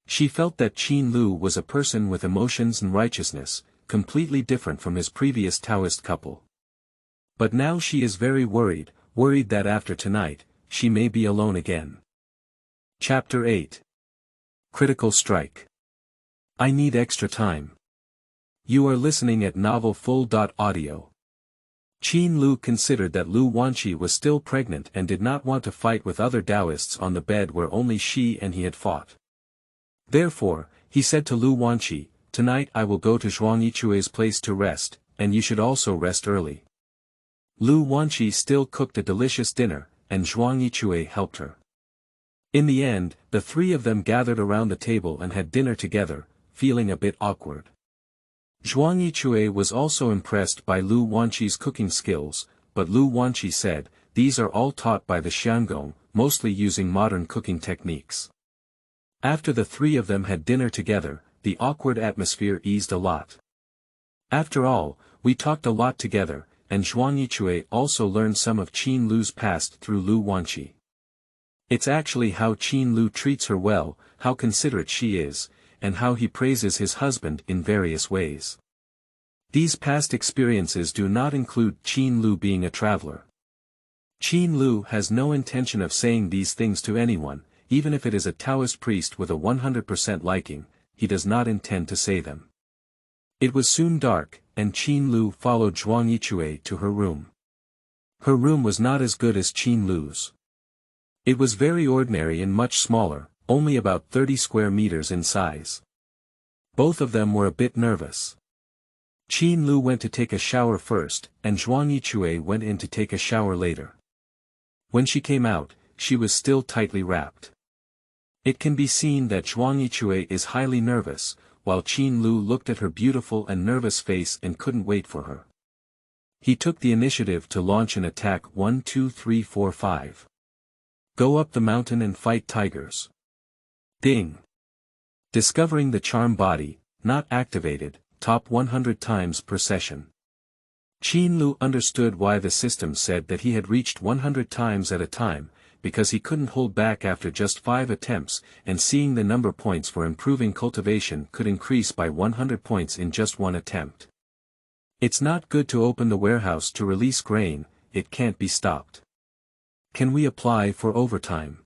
She felt that Qin Lu was a person with emotions and righteousness, completely different from his previous Taoist couple. But now she is very worried that after tonight, she may be alone again. Chapter 8. Critical Strike. I need extra time. You are listening at novelfull.audio. Qin Lu considered that Lu Wanqi was still pregnant and did not want to fight with other Taoists on the bed where only she and he had fought. Therefore, he said to Lu Wanqi, "Tonight I will go to Zhuangyi place to rest, and you should also rest early." Lu Wanqi still cooked a delicious dinner, and Zhuangyi helped her. In the end, the 3 of them gathered around the table and had dinner together, feeling a bit awkward. Zhuangyi was also impressed by Lu Wanqi's cooking skills, but Lu Wanqi said, "These are all taught by the Xiangong, mostly using modern cooking techniques." After the 3 of them had dinner together, the awkward atmosphere eased a lot. After all, we talked a lot together, and Zhuangyi also learned some of Qin Lu's past through Lu Wanqi. It's actually how Qin Lu treats her well, how considerate she is, and how he praises his husband in various ways. These past experiences do not include Qin Lu being a traveler. Qin Lu has no intention of saying these things to anyone, even if it is a Taoist priest with a 100% liking, he does not intend to say them. It was soon dark, and Qin Lu followed Zhuangyi to her room. Her room was not as good as Qin Lu's. It was very ordinary and much smaller, only about 30 square meters in size. Both of them were a bit nervous. Qin Lu went to take a shower first, and Zhuangyi went in to take a shower later. When she came out, she was still tightly wrapped. It can be seen that Zhuangyi is highly nervous, while Qin Lu looked at her beautiful and nervous face and couldn't wait for her. He took the initiative to launch an attack. 1 2 3 4 5. Go up the mountain and fight tigers. Ding. Discovering the charm body, not activated, top 100 times per session. Qin Lu understood why the system said that he had reached 100 times at a time, because he couldn't hold back after just 5 attempts, and seeing the number points for improving cultivation could increase by 100 points in just 1 attempt. It's not good to open the warehouse to release grain, it can't be stopped. Can we apply for overtime?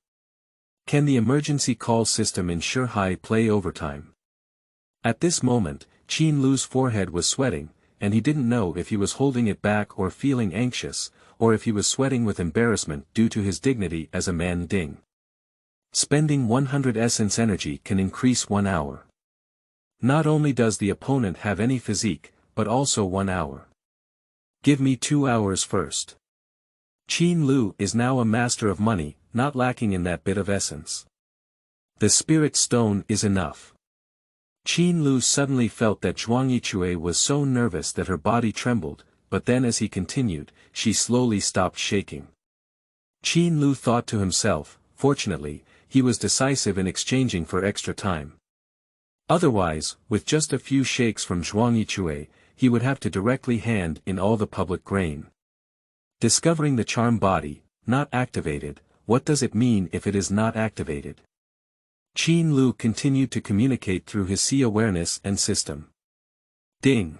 Can the emergency call system ensure high play overtime? At this moment, Qin Lu's forehead was sweating, and he didn't know if he was holding it back or feeling anxious, or if he was sweating with embarrassment due to his dignity as a man Ding. Spending 100 essence energy can increase 1 hour. Not only does the opponent have any physique, but also 1 hour. Give me 2 hours first. Qin Lu is now a master of money, not lacking in that bit of essence. The spirit stone is enough. Qin Lu suddenly felt that Zhuangyi was so nervous that her body trembled, but then as he continued, she slowly stopped shaking. Qin Lu thought to himself, fortunately, he was decisive in exchanging for extra time. Otherwise, with just a few shakes from Zhuangyi, he would have to directly hand in all the public grain. Discovering the charm body, not activated. What does it mean if it is not activated? Qin Lu continued to communicate through his sea awareness and system. Ding.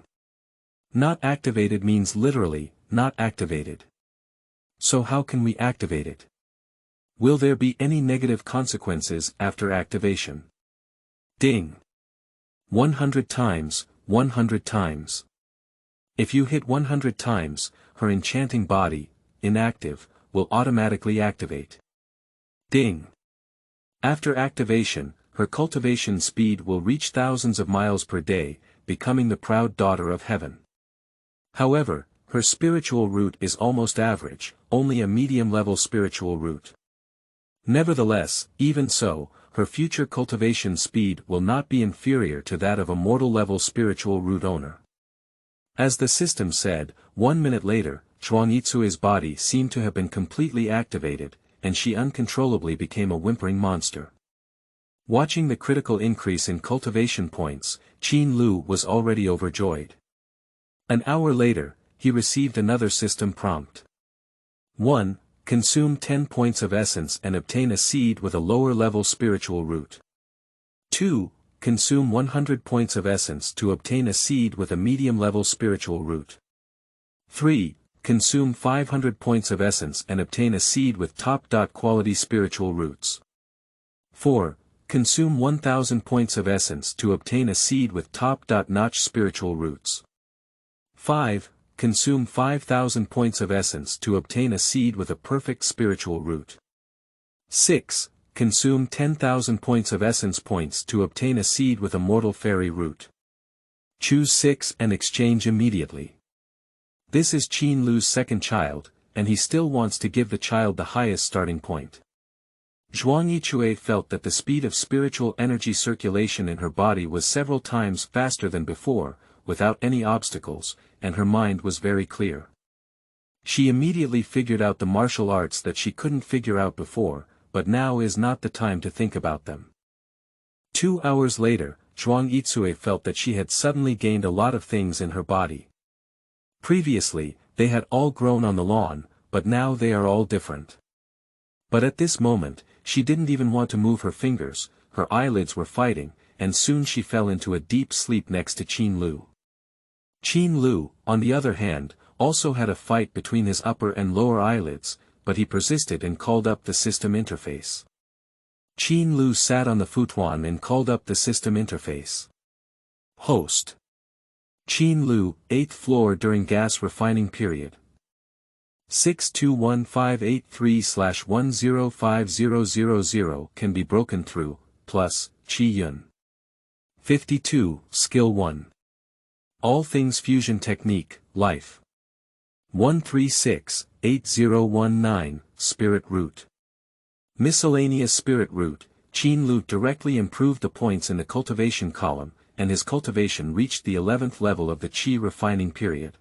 Not activated means literally, not activated. So how can we activate it? Will there be any negative consequences after activation? Ding. 100 times, 100 times. If you hit 100 times, her enchanting body, inactive, will automatically activate. Ding. After activation, her cultivation speed will reach thousands of miles per day, becoming the proud daughter of heaven. However, her spiritual root is almost average, only a medium-level spiritual root. Nevertheless, even so, her future cultivation speed will not be inferior to that of a mortal-level spiritual root owner. As the system said, 1 minute later, Zhuangyicui's body seemed to have been completely activated, and she uncontrollably became a whimpering monster. Watching the critical increase in cultivation points, Qin Lu was already overjoyed. An hour later, he received another system prompt. 1. Consume 10 points of essence and obtain a seed with a lower-level spiritual root. 2. Consume 100 points of essence to obtain a seed with a medium-level spiritual root. 3. Consume 500 points of essence and obtain a seed with top-quality spiritual roots. 4. Consume 1000 points of essence to obtain a seed with top-notch spiritual roots. 5. Consume 5000 points of essence to obtain a seed with a perfect spiritual root. 6. Consume 10,000 points of essence points to obtain a seed with a mortal fairy root. Choose 6 and exchange immediately. This is Qin Lu's second child, and he still wants to give the child the highest starting point. Zhuangyicue felt that the speed of spiritual energy circulation in her body was several times faster than before, without any obstacles, and her mind was very clear. She immediately figured out the martial arts that she couldn't figure out before, but now is not the time to think about them. 2 hours later, Zhuangyicuei felt that she had suddenly gained a lot of things in her body. Previously, they had all grown on the lawn, but now they are all different. But at this moment, she didn't even want to move her fingers, her eyelids were fighting, and soon she fell into a deep sleep next to Qin Lu. Qin Lu, on the other hand, also had a fight between his upper and lower eyelids, but he persisted and called up the system interface. Qin Lu sat on the futon and called up the system interface. Host. Qin Lu, 8th floor during gas refining period. 621583/105000 can be broken through, plus, Qi Yun. 52, Skill 1. All Things Fusion Technique, Life. 136-8019, Spirit Root. Miscellaneous Spirit Root, Qin Lu directly improved the points in the cultivation column, and his cultivation reached the 11th level of the Qi refining period.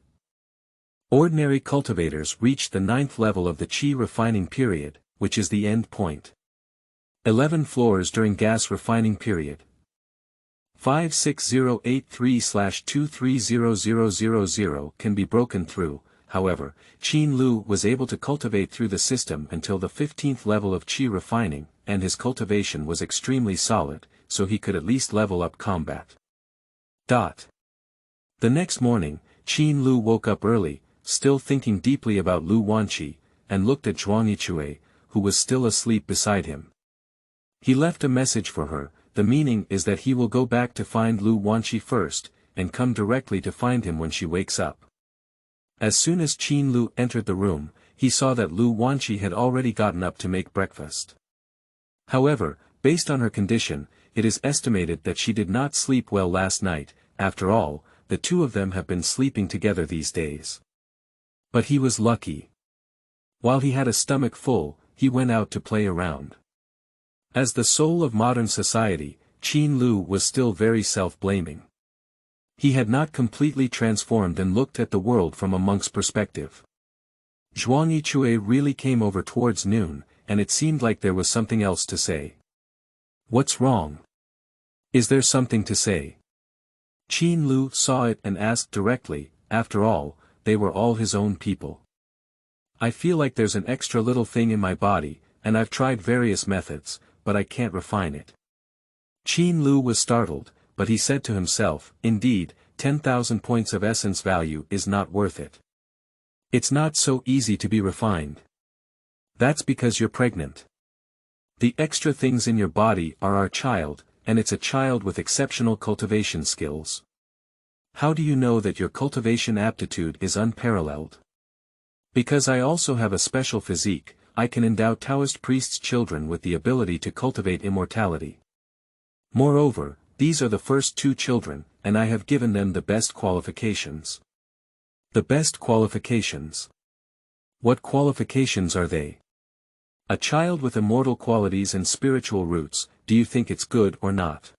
Ordinary cultivators reached the 9th level of the Qi refining period, which is the end point. 11 floors during gas refining period. 56083/230000 can be broken through. However, Qin Lu was able to cultivate through the system until the 15th level of Qi refining, and his cultivation was extremely solid, so he could at least level up combat. The next morning, Qin Lu woke up early, still thinking deeply about Lu Wanqi, and looked at Zhuangyicuei, who was still asleep beside him. He left a message for her. The meaning is that he will go back to find Lu Wanqi first, and come directly to find him when she wakes up. As soon as Qin Lu entered the room, he saw that Lu Wanqi had already gotten up to make breakfast. However, based on her condition, it is estimated that she did not sleep well last night. After all, the two of them have been sleeping together these days. But he was lucky. While he had a stomach full, he went out to play around. As the soul of modern society, Qin Lu was still very self-blaming. He had not completely transformed and looked at the world from a monk's perspective. Zhuangyicuei really came over towards noon, and it seemed like there was something else to say. What's wrong? Is there something to say? Qin Lu saw it and asked directly. After all, they were all his own people. I feel like there's an extra little thing in my body, and I've tried various methods, but I can't refine it. Qin Lu was startled, but he said to himself, indeed, 10,000 points of essence value is not worth it. It's not so easy to be refined. That's because you're pregnant. The extra things in your body are our child, and it's a child with exceptional cultivation skills. How do you know that your cultivation aptitude is unparalleled? Because I also have a special physique, I can endow Taoist priests' children with the ability to cultivate immortality. Moreover, these are the first 2 children, and I have given them the best qualifications. The best qualifications. What qualifications are they? A child with immortal qualities and spiritual roots, do you think it's good or not?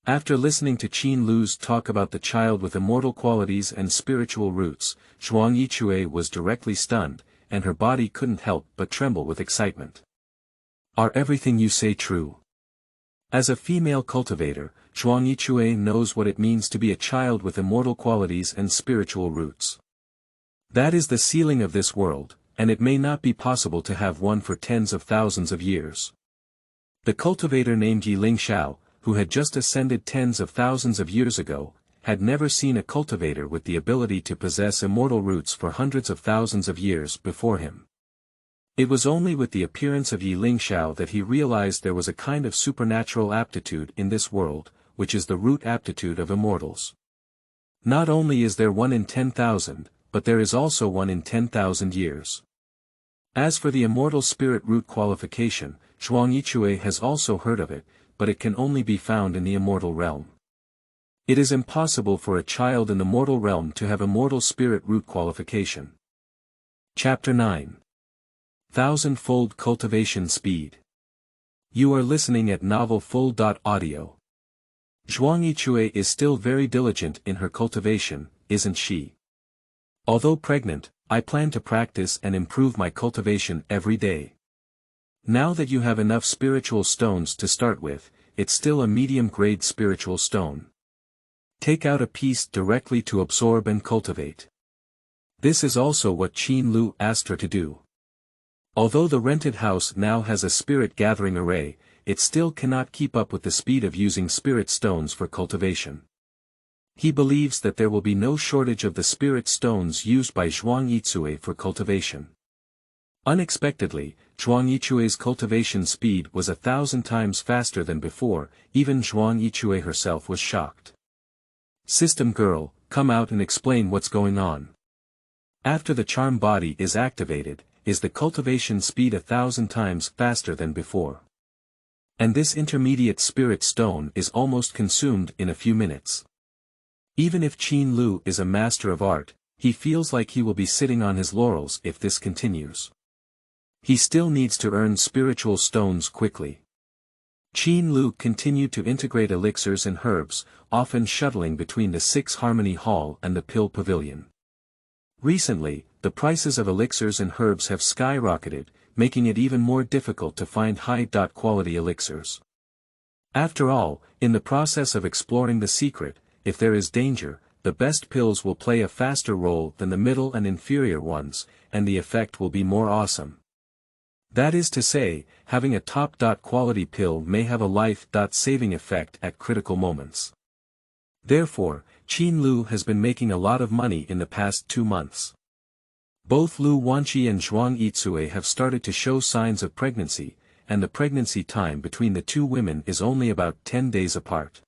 After listening to Qin Lu's talk about the child with immortal qualities and spiritual roots, Zhuang Yichue was directly stunned, and her body couldn't help but tremble with excitement. Are everything you say true? As a female cultivator, Zhuang Yichue knows what it means to be a child with immortal qualities and spiritual roots. That is the ceiling of this world, and it may not be possible to have one for tens of thousands of years. The cultivator named Yiling Shao, who had just ascended tens of thousands of years ago, had never seen a cultivator with the ability to possess immortal roots for hundreds of thousands of years before him. It was only with the appearance of Yiling Shao that he realized there was a kind of supernatural aptitude in this world, which is the root aptitude of immortals. Not only is there one in 10,000, but there is also one in 10,000 years. As for the immortal spirit root qualification, Zhuang Yichue has also heard of it, but it can only be found in the immortal realm. It is impossible for a child in the mortal realm to have immortal spirit root qualification. Chapter 9. Thousand-fold cultivation speed. You are listening at novelfull.audio. Zhuang Yichue is still very diligent in her cultivation, isn't she? Although pregnant, I plan to practice and improve my cultivation every day. Now that you have enough spiritual stones to start with, it's still a medium-grade spiritual stone. Take out a piece directly to absorb and cultivate. This is also what Qin Lu asked her to do. Although the rented house now has a spirit gathering array, it still cannot keep up with the speed of using spirit stones for cultivation. He believes that there will be no shortage of the spirit stones used by Zhuang Yichue for cultivation. Unexpectedly, Zhuang Yichue's cultivation speed was 1,000 times faster than before. Even Zhuang Yichue herself was shocked. System girl, come out and explain what's going on. After the charm body is activated, is the cultivation speed 1,000 times faster than before. And this intermediate spirit stone is almost consumed in a few minutes. Even if Qin Lu is a master of art, he feels like he will be sitting on his laurels if this continues. He still needs to earn spiritual stones quickly. Qin Lu continued to integrate elixirs and herbs, often shuttling between the 6 Harmony Hall and the Pill Pavilion. Recently, the prices of elixirs and herbs have skyrocketed, making it even more difficult to find high-quality elixirs. After all, in the process of exploring the secret, if there is danger, the best pills will play a faster role than the middle and inferior ones, and the effect will be more awesome. That is to say, having a top-quality pill may have a life-saving effect at critical moments. Therefore, Qin Lu has been making a lot of money in the past 2 months. Both Lu Wanqi and Zhuang Yichue have started to show signs of pregnancy, and the pregnancy time between the 2 women is only about 10 days apart.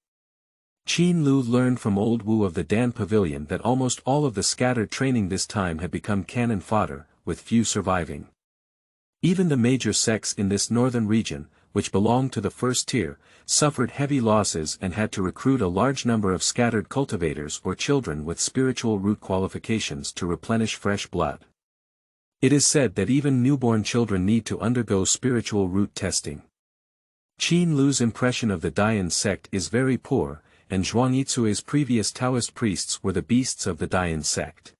Qin Lu learned from Old Wu of the Dan Pavilion that almost all of the scattered training this time had become cannon fodder, with few surviving. Even the major sects in this northern region, which belonged to the first tier, suffered heavy losses and had to recruit a large number of scattered cultivators or children with spiritual root qualifications to replenish fresh blood. It is said that even newborn children need to undergo spiritual root testing. Qin Lu's impression of the Dayan sect is very poor, and Zhuang Yitsue's previous Taoist priests were the beasts of the Dayan sect.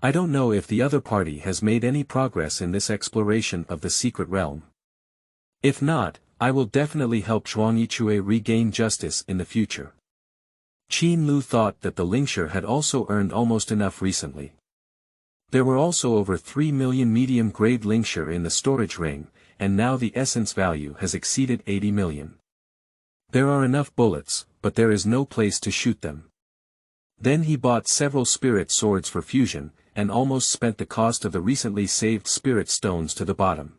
I don't know if the other party has made any progress in this exploration of the secret realm. If not, I will definitely help Zhuang Yichue regain justice in the future. Qin Lu thought that the Lingshire had also earned almost enough recently. There were also over 3 million medium-grade linkshire in the storage ring, and now the essence value has exceeded 80 million. There are enough bullets, but there is no place to shoot them. Then he bought several spirit swords for fusion, and almost spent the cost of the recently saved spirit stones to the bottom.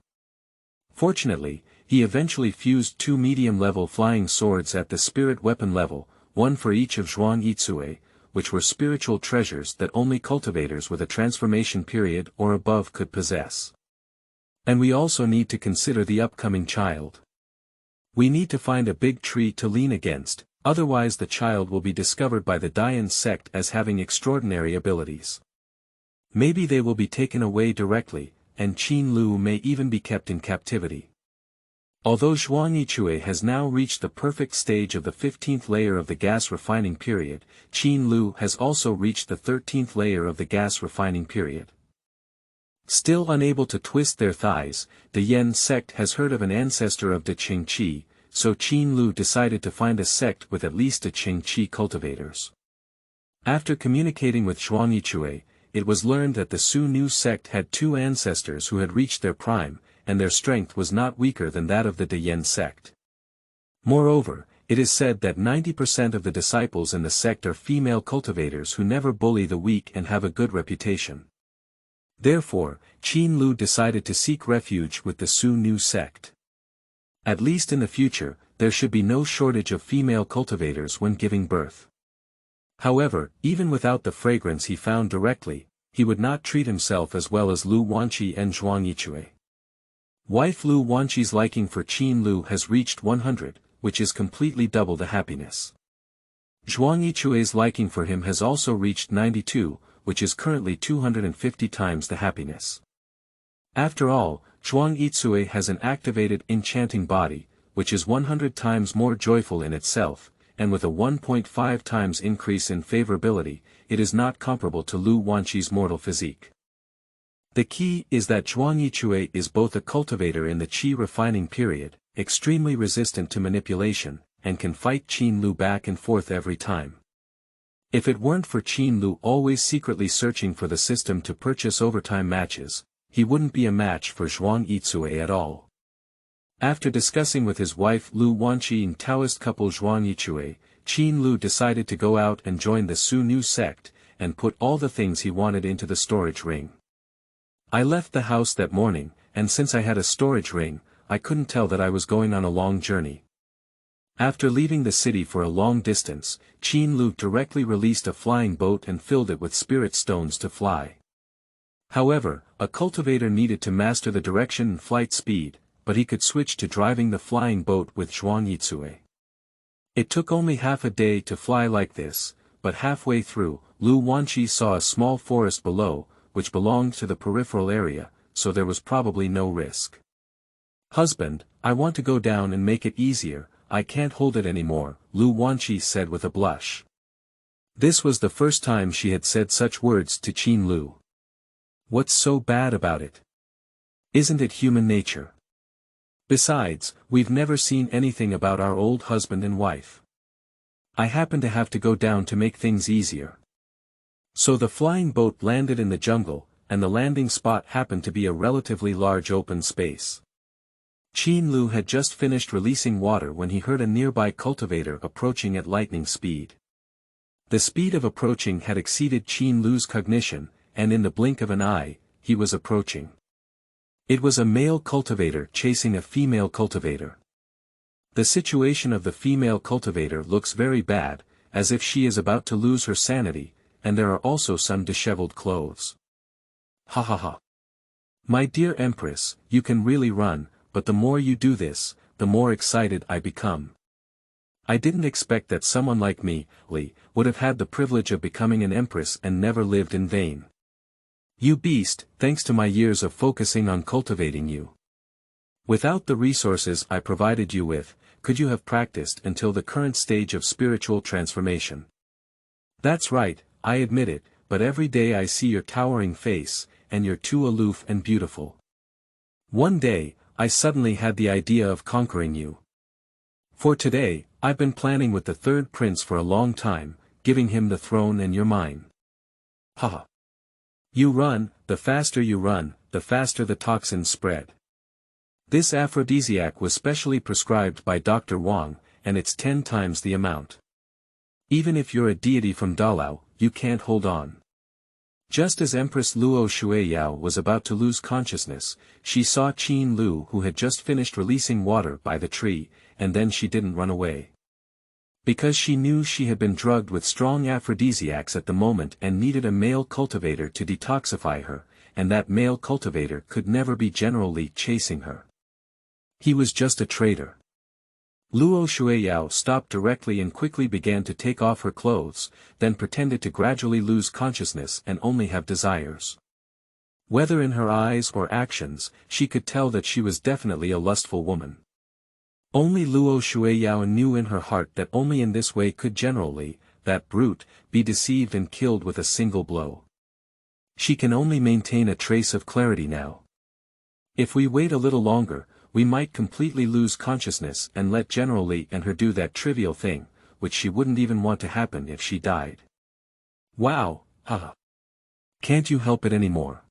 Fortunately, he eventually fused 2 medium-level flying swords at the spirit weapon level, one for each of Zhuang-Yitsue, which were spiritual treasures that only cultivators with a transformation period or above could possess. And we also need to consider the upcoming child. We need to find a big tree to lean against, otherwise the child will be discovered by the Dayan sect as having extraordinary abilities. Maybe they will be taken away directly, and Qin Lu may even be kept in captivity. Although Zhuang-Yitsue has now reached the perfect stage of the 15th layer of the gas refining period, Qin Lu has also reached the 13th layer of the gas refining period. Still unable to twist their thighs, the Dayan sect has heard of an ancestor of the Qingqi, so Qin Lu decided to find a sect with at least a Qingqi cultivators. After communicating with Zhuang-Yitsue, it was learned that the Su Nu sect had 2 ancestors who had reached their prime, and their strength was not weaker than that of the Dayan sect. Moreover, it is said that 90% of the disciples in the sect are female cultivators who never bully the weak and have a good reputation. Therefore, Qin Lu decided to seek refuge with the Su Nu sect. At least in the future, there should be no shortage of female cultivators when giving birth. However, even without the fragrance he found directly, he would not treat himself as well as Lu Wanqi and Zhuang-Yitsue. Wife Lu Wanqi's liking for Qin Lu has reached 100, which is completely double the happiness. Zhuang-Yitsue's liking for him has also reached 92, which is currently 250 times the happiness. After all, Zhuang-Yitsue has an activated enchanting body, which is 100 times more joyful in itself, and with a 1.5 times increase in favorability, it is not comparable to Lu Wanqi's mortal physique. The key is that Zhuang-Yitsue is both a cultivator in the Qi refining period, extremely resistant to manipulation, and can fight Qin Lu back and forth every time. If it weren't for Qin Lu always secretly searching for the system to purchase overtime matches, he wouldn't be a match for Zhuang-Yitsue at all. After discussing with his wife Lu Wanqi and Taoist couple Zhuang-Yitsue, Qin Lu decided to go out and join the Su Nu sect, and put all the things he wanted into the storage ring. I left the house that morning, and since I had a storage ring, I couldn't tell that I was going on a long journey. After leaving the city for a long distance, Qin Lu directly released a flying boat and filled it with spirit stones to fly. However, a cultivator needed to master the direction and flight speed, but he could switch to driving the flying boat with Zhuang-Yitsue. It took only half a day to fly like this, but halfway through, Lu Wanqi saw a small forest below, which belonged to the peripheral area, so there was probably no risk. "Husband, I want to go down and make it easier, I can't hold it anymore," Lu Wanqi said with a blush. This was the first time she had said such words to Qin Lu. What's so bad about it? Isn't it human nature? Besides, we've never seen anything about our old husband and wife. I happen to have to go down to make things easier. So the flying boat landed in the jungle, and the landing spot happened to be a relatively large open space. Qin Lu had just finished releasing water when he heard a nearby cultivator approaching at lightning speed. The speed of approaching had exceeded Qin Lu's cognition, and in the blink of an eye, he was approaching. It was a male cultivator chasing a female cultivator. The situation of the female cultivator looks very bad, as if she is about to lose her sanity, and there are also some disheveled clothes. Ha ha ha. My dear Empress, you can really run, but the more you do this, the more excited I become. I didn't expect that someone like me, Li, would have had the privilege of becoming an empress and never lived in vain. You beast, thanks to my years of focusing on cultivating you. Without the resources I provided you with, could you have practiced until the current stage of spiritual transformation? That's right, I admit it, but every day I see your towering face, and you're too aloof and beautiful. One day, I suddenly had the idea of conquering you. For today, I've been planning with the third prince for a long time, giving him the throne and you're mine. Haha. You run, the faster you run, the faster the toxins spread. This aphrodisiac was specially prescribed by Dr. Wang, and it's 10 times the amount. Even if you're a deity from Dalao, you can't hold on. Just as Empress Luo Shuiyao was about to lose consciousness, she saw Qin Lu who had just finished releasing water by the tree, and then she didn't run away. Because she knew she had been drugged with strong aphrodisiacs at the moment and needed a male cultivator to detoxify her, and that male cultivator could never be generally chasing her. He was just a traitor. Luo Shuiyao stopped directly and quickly began to take off her clothes, then pretended to gradually lose consciousness and only have desires. Whether in her eyes or actions, she could tell that she was definitely a lustful woman. Only Luo Shuiyao knew in her heart that only in this way could generally, that brute, be deceived and killed with a single blow. She can only maintain a trace of clarity now. If we wait a little longer, we might completely lose consciousness and let Generally and her do that trivial thing, which she wouldn't even want to happen if she died. Wow, haha. Can't you help it anymore?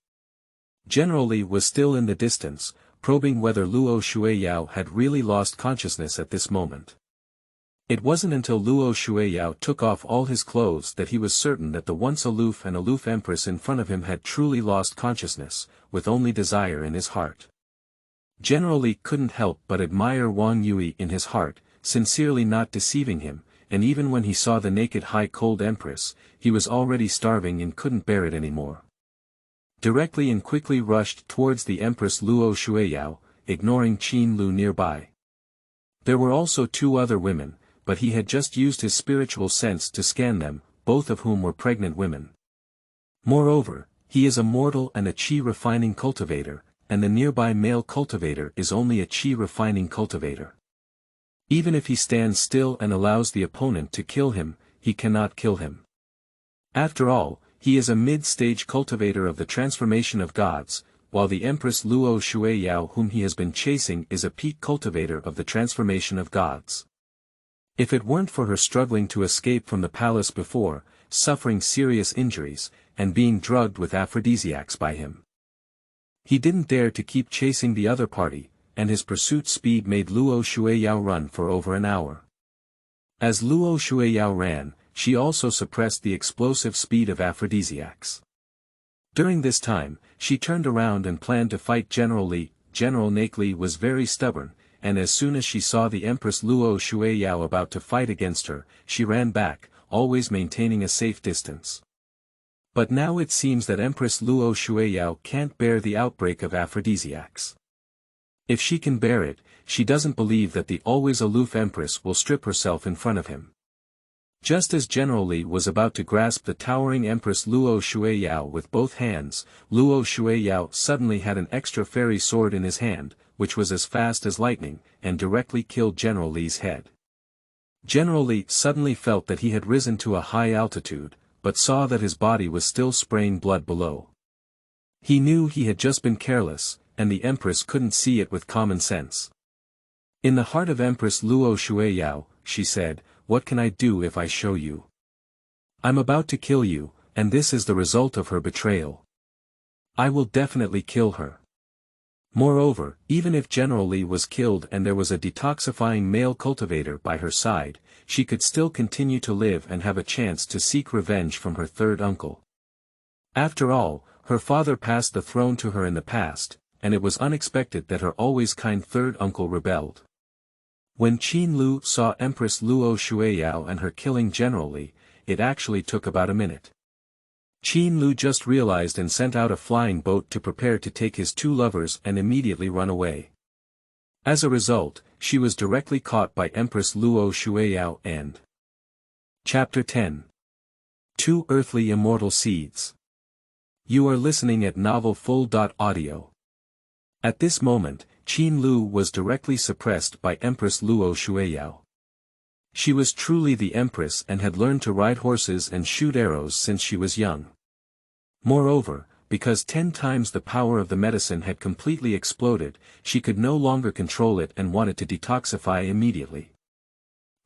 Generally was still in the distance, probing whether Luo Shuiyao had really lost consciousness at this moment. It wasn't until Luo Shuiyao took off all his clothes that he was certain that the once aloof empress in front of him had truly lost consciousness, with only desire in his heart. Generally couldn't help but admire Wang Yui in his heart, sincerely not deceiving him, and even when he saw the naked high-cold empress, he was already starving and couldn't bear it anymore. Directly and quickly rushed towards the Empress Luo Shuiyao, ignoring Qin Lu nearby. There were also 2 other women, but he had just used his spiritual sense to scan them, both of whom were pregnant women. Moreover, he is a mortal and a Qi refining cultivator, and the nearby male cultivator is only a Qi refining cultivator. Even if he stands still and allows the opponent to kill him, he cannot kill him. After all, he is a mid-stage cultivator of the transformation of gods, while the Empress Luo Shuiyao whom he has been chasing is a peak cultivator of the transformation of gods. If it weren't for her struggling to escape from the palace before, suffering serious injuries, and being drugged with aphrodisiacs by him, he didn't dare to keep chasing the other party, and his pursuit speed made Luo Shuiyao run for over an hour. As Luo Shuiyao ran, she also suppressed the explosive speed of aphrodisiacs. During this time, she turned around and planned to fight General Li. General Li was very stubborn, and as soon as she saw the Empress Luo Shuiyao about to fight against her, she ran back, always maintaining a safe distance. But now it seems that Empress Luo Shuiyao can't bear the outbreak of aphrodisiacs. If she can bear it, she doesn't believe that the always aloof Empress will strip herself in front of him. Just as General Li was about to grasp the towering Empress Luo Shuiyao with both hands, Luo Shuiyao suddenly had an extra fairy sword in his hand, which was as fast as lightning, and directly killed General Li's head. General Li suddenly felt that he had risen to a high altitude, but saw that his body was still spraying blood below. He knew he had just been careless, and the Empress couldn't see it with common sense. In the heart of Empress Luo Shuiyao, she said, "What can I do if I show you? I'm about to kill you, and this is the result of her betrayal. I will definitely kill her." Moreover, even if General Li was killed and there was a detoxifying male cultivator by her side, she could still continue to live and have a chance to seek revenge from her third uncle. After all, her father passed the throne to her in the past, and it was unexpected that her always kind third uncle rebelled. When Qin Lu saw Empress Luo Shuiyao and her killing General Li, it actually took about a minute. Qin Lu just realized and sent out a flying boat to prepare to take his 2 lovers and immediately run away. As a result, she was directly caught by Empress Luo Shuiyao and Chapter 10. 2 Earthly Immortal Seeds. You are listening at novelfull.audio. At this moment, Qin Lu was directly suppressed by Empress Luo Shuiyao. She was truly the Empress and had learned to ride horses and shoot arrows since she was young. Moreover, because 10 times the power of the medicine had completely exploded, she could no longer control it and wanted to detoxify immediately.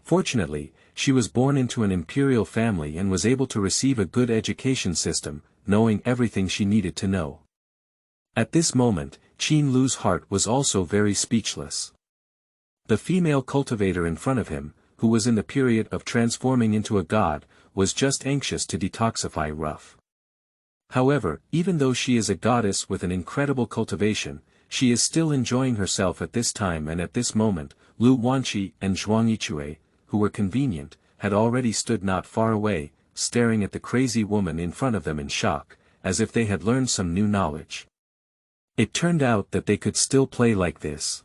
Fortunately, she was born into an imperial family and was able to receive a good education system, knowing everything she needed to know. At this moment, Qin Lu's heart was also very speechless. The female cultivator in front of him, who was in the period of transforming into a god, was just anxious to detoxify Rough. However, even though she is a goddess with an incredible cultivation, she is still enjoying herself at this time, and at this moment, Lu Wanqi and Zhuang Yichue, who were convenient, had already stood not far away, staring at the crazy woman in front of them in shock, as if they had learned some new knowledge. It turned out that they could still play like this.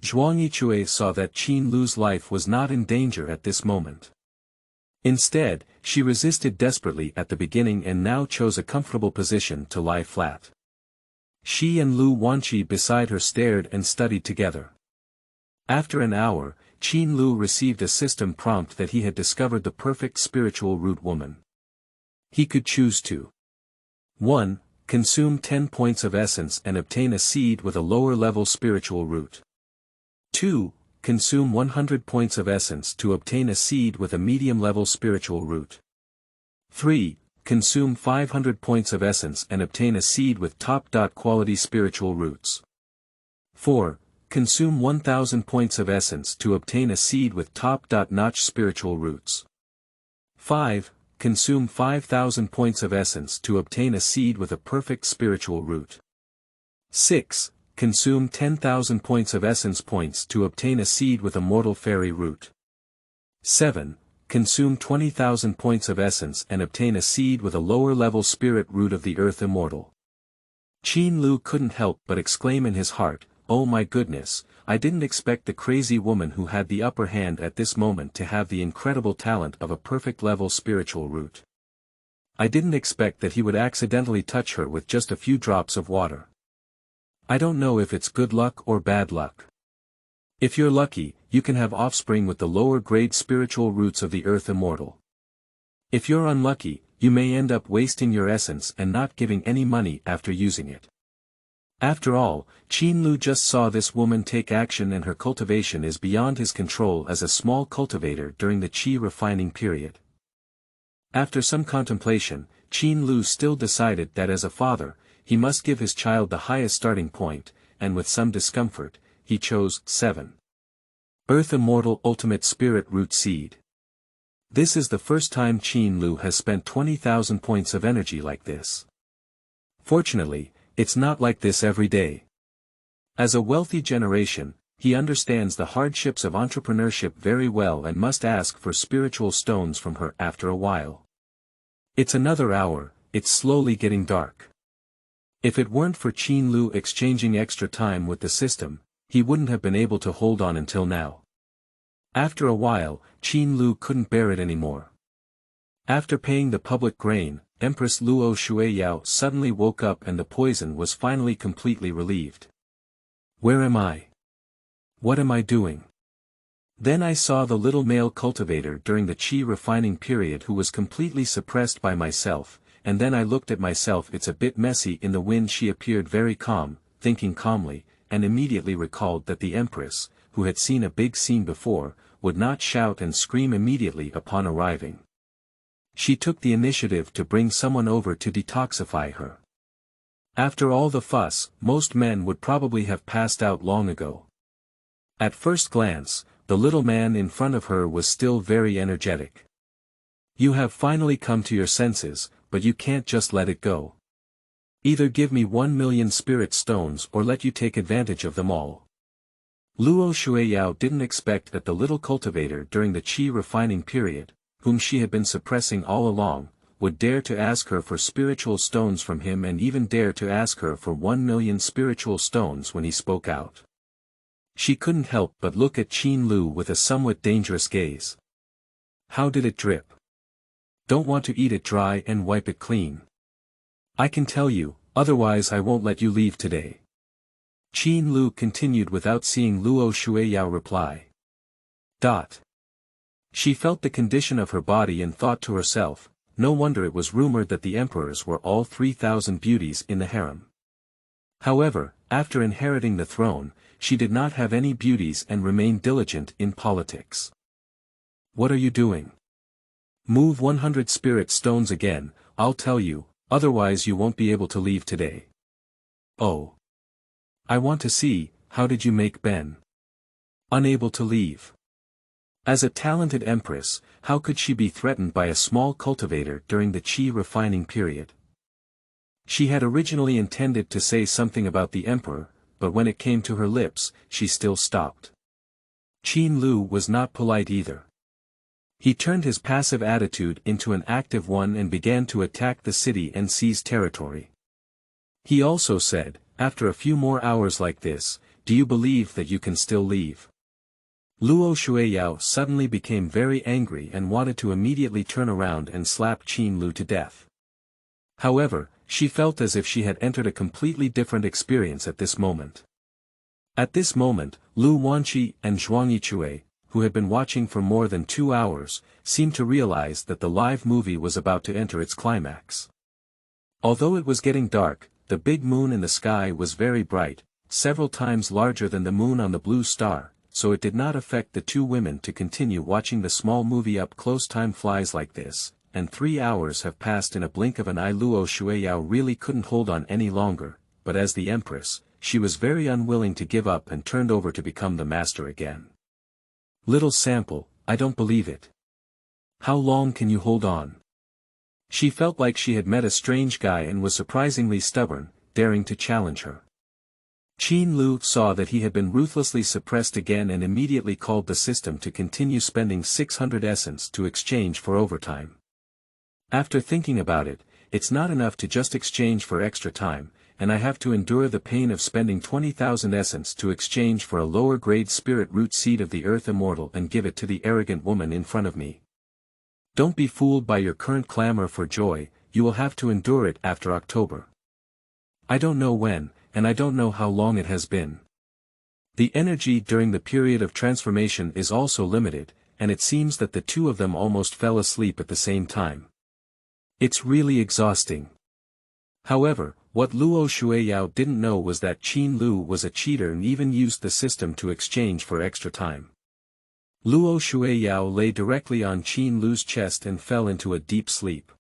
Zhuang Yichue saw that Qin Lu's life was not in danger at this moment. Instead, she resisted desperately at the beginning and now chose a comfortable position to lie flat. She and Lu Wanqi beside her stared and studied together. After an hour, Qin Lu received a system prompt that he had discovered the perfect spiritual root woman. He could choose to 1. Consume 10 points of essence and obtain a seed with a lower-level spiritual root. 2. Consume 100 points of essence to obtain a seed with a medium-level spiritual root. 3. Consume 500 points of essence and obtain a seed with top-quality spiritual roots. 4. Consume 1000 points of essence to obtain a seed with top-notch spiritual roots. 5. Consume 5000 points of essence to obtain a seed with a perfect spiritual root. 6. Consume 10,000 points of essence points to obtain a seed with a mortal fairy root. 7. Consume 20,000 points of essence and obtain a seed with a lower-level spirit root of the earth immortal. Qin Lu couldn't help but exclaim in his heart, "Oh my goodness, I didn't expect the crazy woman who had the upper hand at this moment to have the incredible talent of a perfect-level spiritual root. I didn't expect that he would accidentally touch her with just a few drops of water. I don't know if it's good luck or bad luck. If you're lucky, you can have offspring with the lower-grade spiritual roots of the earth immortal. If you're unlucky, you may end up wasting your essence and not giving any money after using it." After all, Qin Lu just saw this woman take action, and her cultivation is beyond his control as a small cultivator during the Qi refining period. After some contemplation, Qin Lu still decided that as a father, he must give his child the highest starting point, and with some discomfort, he chose 7. Earth Immortal Ultimate Spirit Root Seed. This is the first time Qin Lu has spent 20,000 points of energy like this. Fortunately, it's not like this every day. As a wealthy generation, he understands the hardships of entrepreneurship very well and must ask for spiritual stones from her after a while. It's another hour, it's slowly getting dark. If it weren't for Qin Lu exchanging extra time with the system, he wouldn't have been able to hold on until now. After a while, Qin Lu couldn't bear it anymore. After paying the public grain, Empress Luo Shuiyao suddenly woke up and the poison was finally completely relieved. Where am I? What am I doing? Then I saw the little male cultivator during the Qi refining period who was completely suppressed by myself, and then I looked at myself. It's a bit messy in the wind. She appeared very calm, thinking calmly, and immediately recalled that the Empress, who had seen a big scene before, would not shout and scream immediately upon arriving. She took the initiative to bring someone over to detoxify her. After all the fuss, most men would probably have passed out long ago. At first glance, the little man in front of her was still very energetic. "You have finally come to your senses, but you can't just let it go. Either give me 1,000,000 spirit stones or let you take advantage of them all." Luo Shuiyao didn't expect that the little cultivator during the Qi refining period, whom she had been suppressing all along, would dare to ask her for spiritual stones from him, and even dare to ask her for 1,000,000 spiritual stones when he spoke out. She couldn't help but look at Qin Lu with a somewhat dangerous gaze. "How did it drip? Don't want to eat it dry and wipe it clean. I can tell you, otherwise I won't let you leave today." Qin Lu continued without seeing Luo Shuiyao reply. She felt the condition of her body and thought to herself, no wonder it was rumored that the emperors were all 3,000 beauties in the harem. However, after inheriting the throne, she did not have any beauties and remained diligent in politics. "What are you doing? Move 100 spirit stones again. I'll tell you, Otherwise you won't be able to leave today. Oh. I want to see, how did you make Ben unable to leave? As a talented empress, how could she be threatened by a small cultivator during the Qi refining period? She had originally intended to say something about the emperor, but when it came to her lips, she still stopped. Qin Lu was not polite either. He turned his passive attitude into an active one and began to attack the city and seize territory. He also said, after a few more hours like this, do you believe that you can still leave? Luo Shuiyao suddenly became very angry and wanted to immediately turn around and slap Qin Lu to death. However, she felt as if she had entered a completely different experience at this moment. At this moment, Lu Wanqi and Zhuang Yichue, who had been watching for more than 2 hours, seemed to realize that the live movie was about to enter its climax. Although it was getting dark, the big moon in the sky was very bright, several times larger than the moon on the blue star, so it did not affect the two women to continue watching the small movie up close. Time flies like this, and 3 hours have passed in a blink of an eye. Luo Shuiyao really couldn't hold on any longer, but as the empress, she was very unwilling to give up and turned over to become the master again. Little sample, I don't believe it. How long can you hold on? She felt like she had met a strange guy and was surprisingly stubborn, daring to challenge her. Qin Lu saw that he had been ruthlessly suppressed again and immediately called the system to continue spending 600 essence to exchange for overtime. After thinking about it, it's not enough to just exchange for extra time, and I have to endure the pain of spending 20,000 essence to exchange for a lower grade spirit root seed of the earth immortal and give it to the arrogant woman in front of me. Don't be fooled by your current clamor for joy, you will have to endure it after October. I don't know when, and I don't know how long it has been. The energy during the period of transformation is also limited, and it seems that the two of them almost fell asleep at the same time. It's really exhausting. However, what Luo Shuiyao didn't know was that Qin Lu was a cheater and even used the system to exchange for extra time. Luo Shuiyao lay directly on Qin Lu's chest and fell into a deep sleep.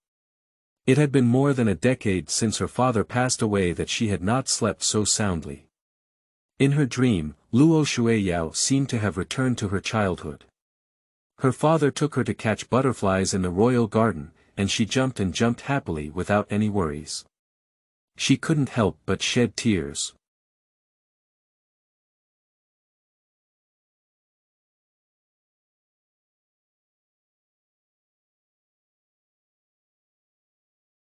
It had been more than a decade since her father passed away that she had not slept so soundly. In her dream, Luo Shuiyao seemed to have returned to her childhood. Her father took her to catch butterflies in the royal garden, and she jumped and jumped happily without any worries. She couldn't help but shed tears.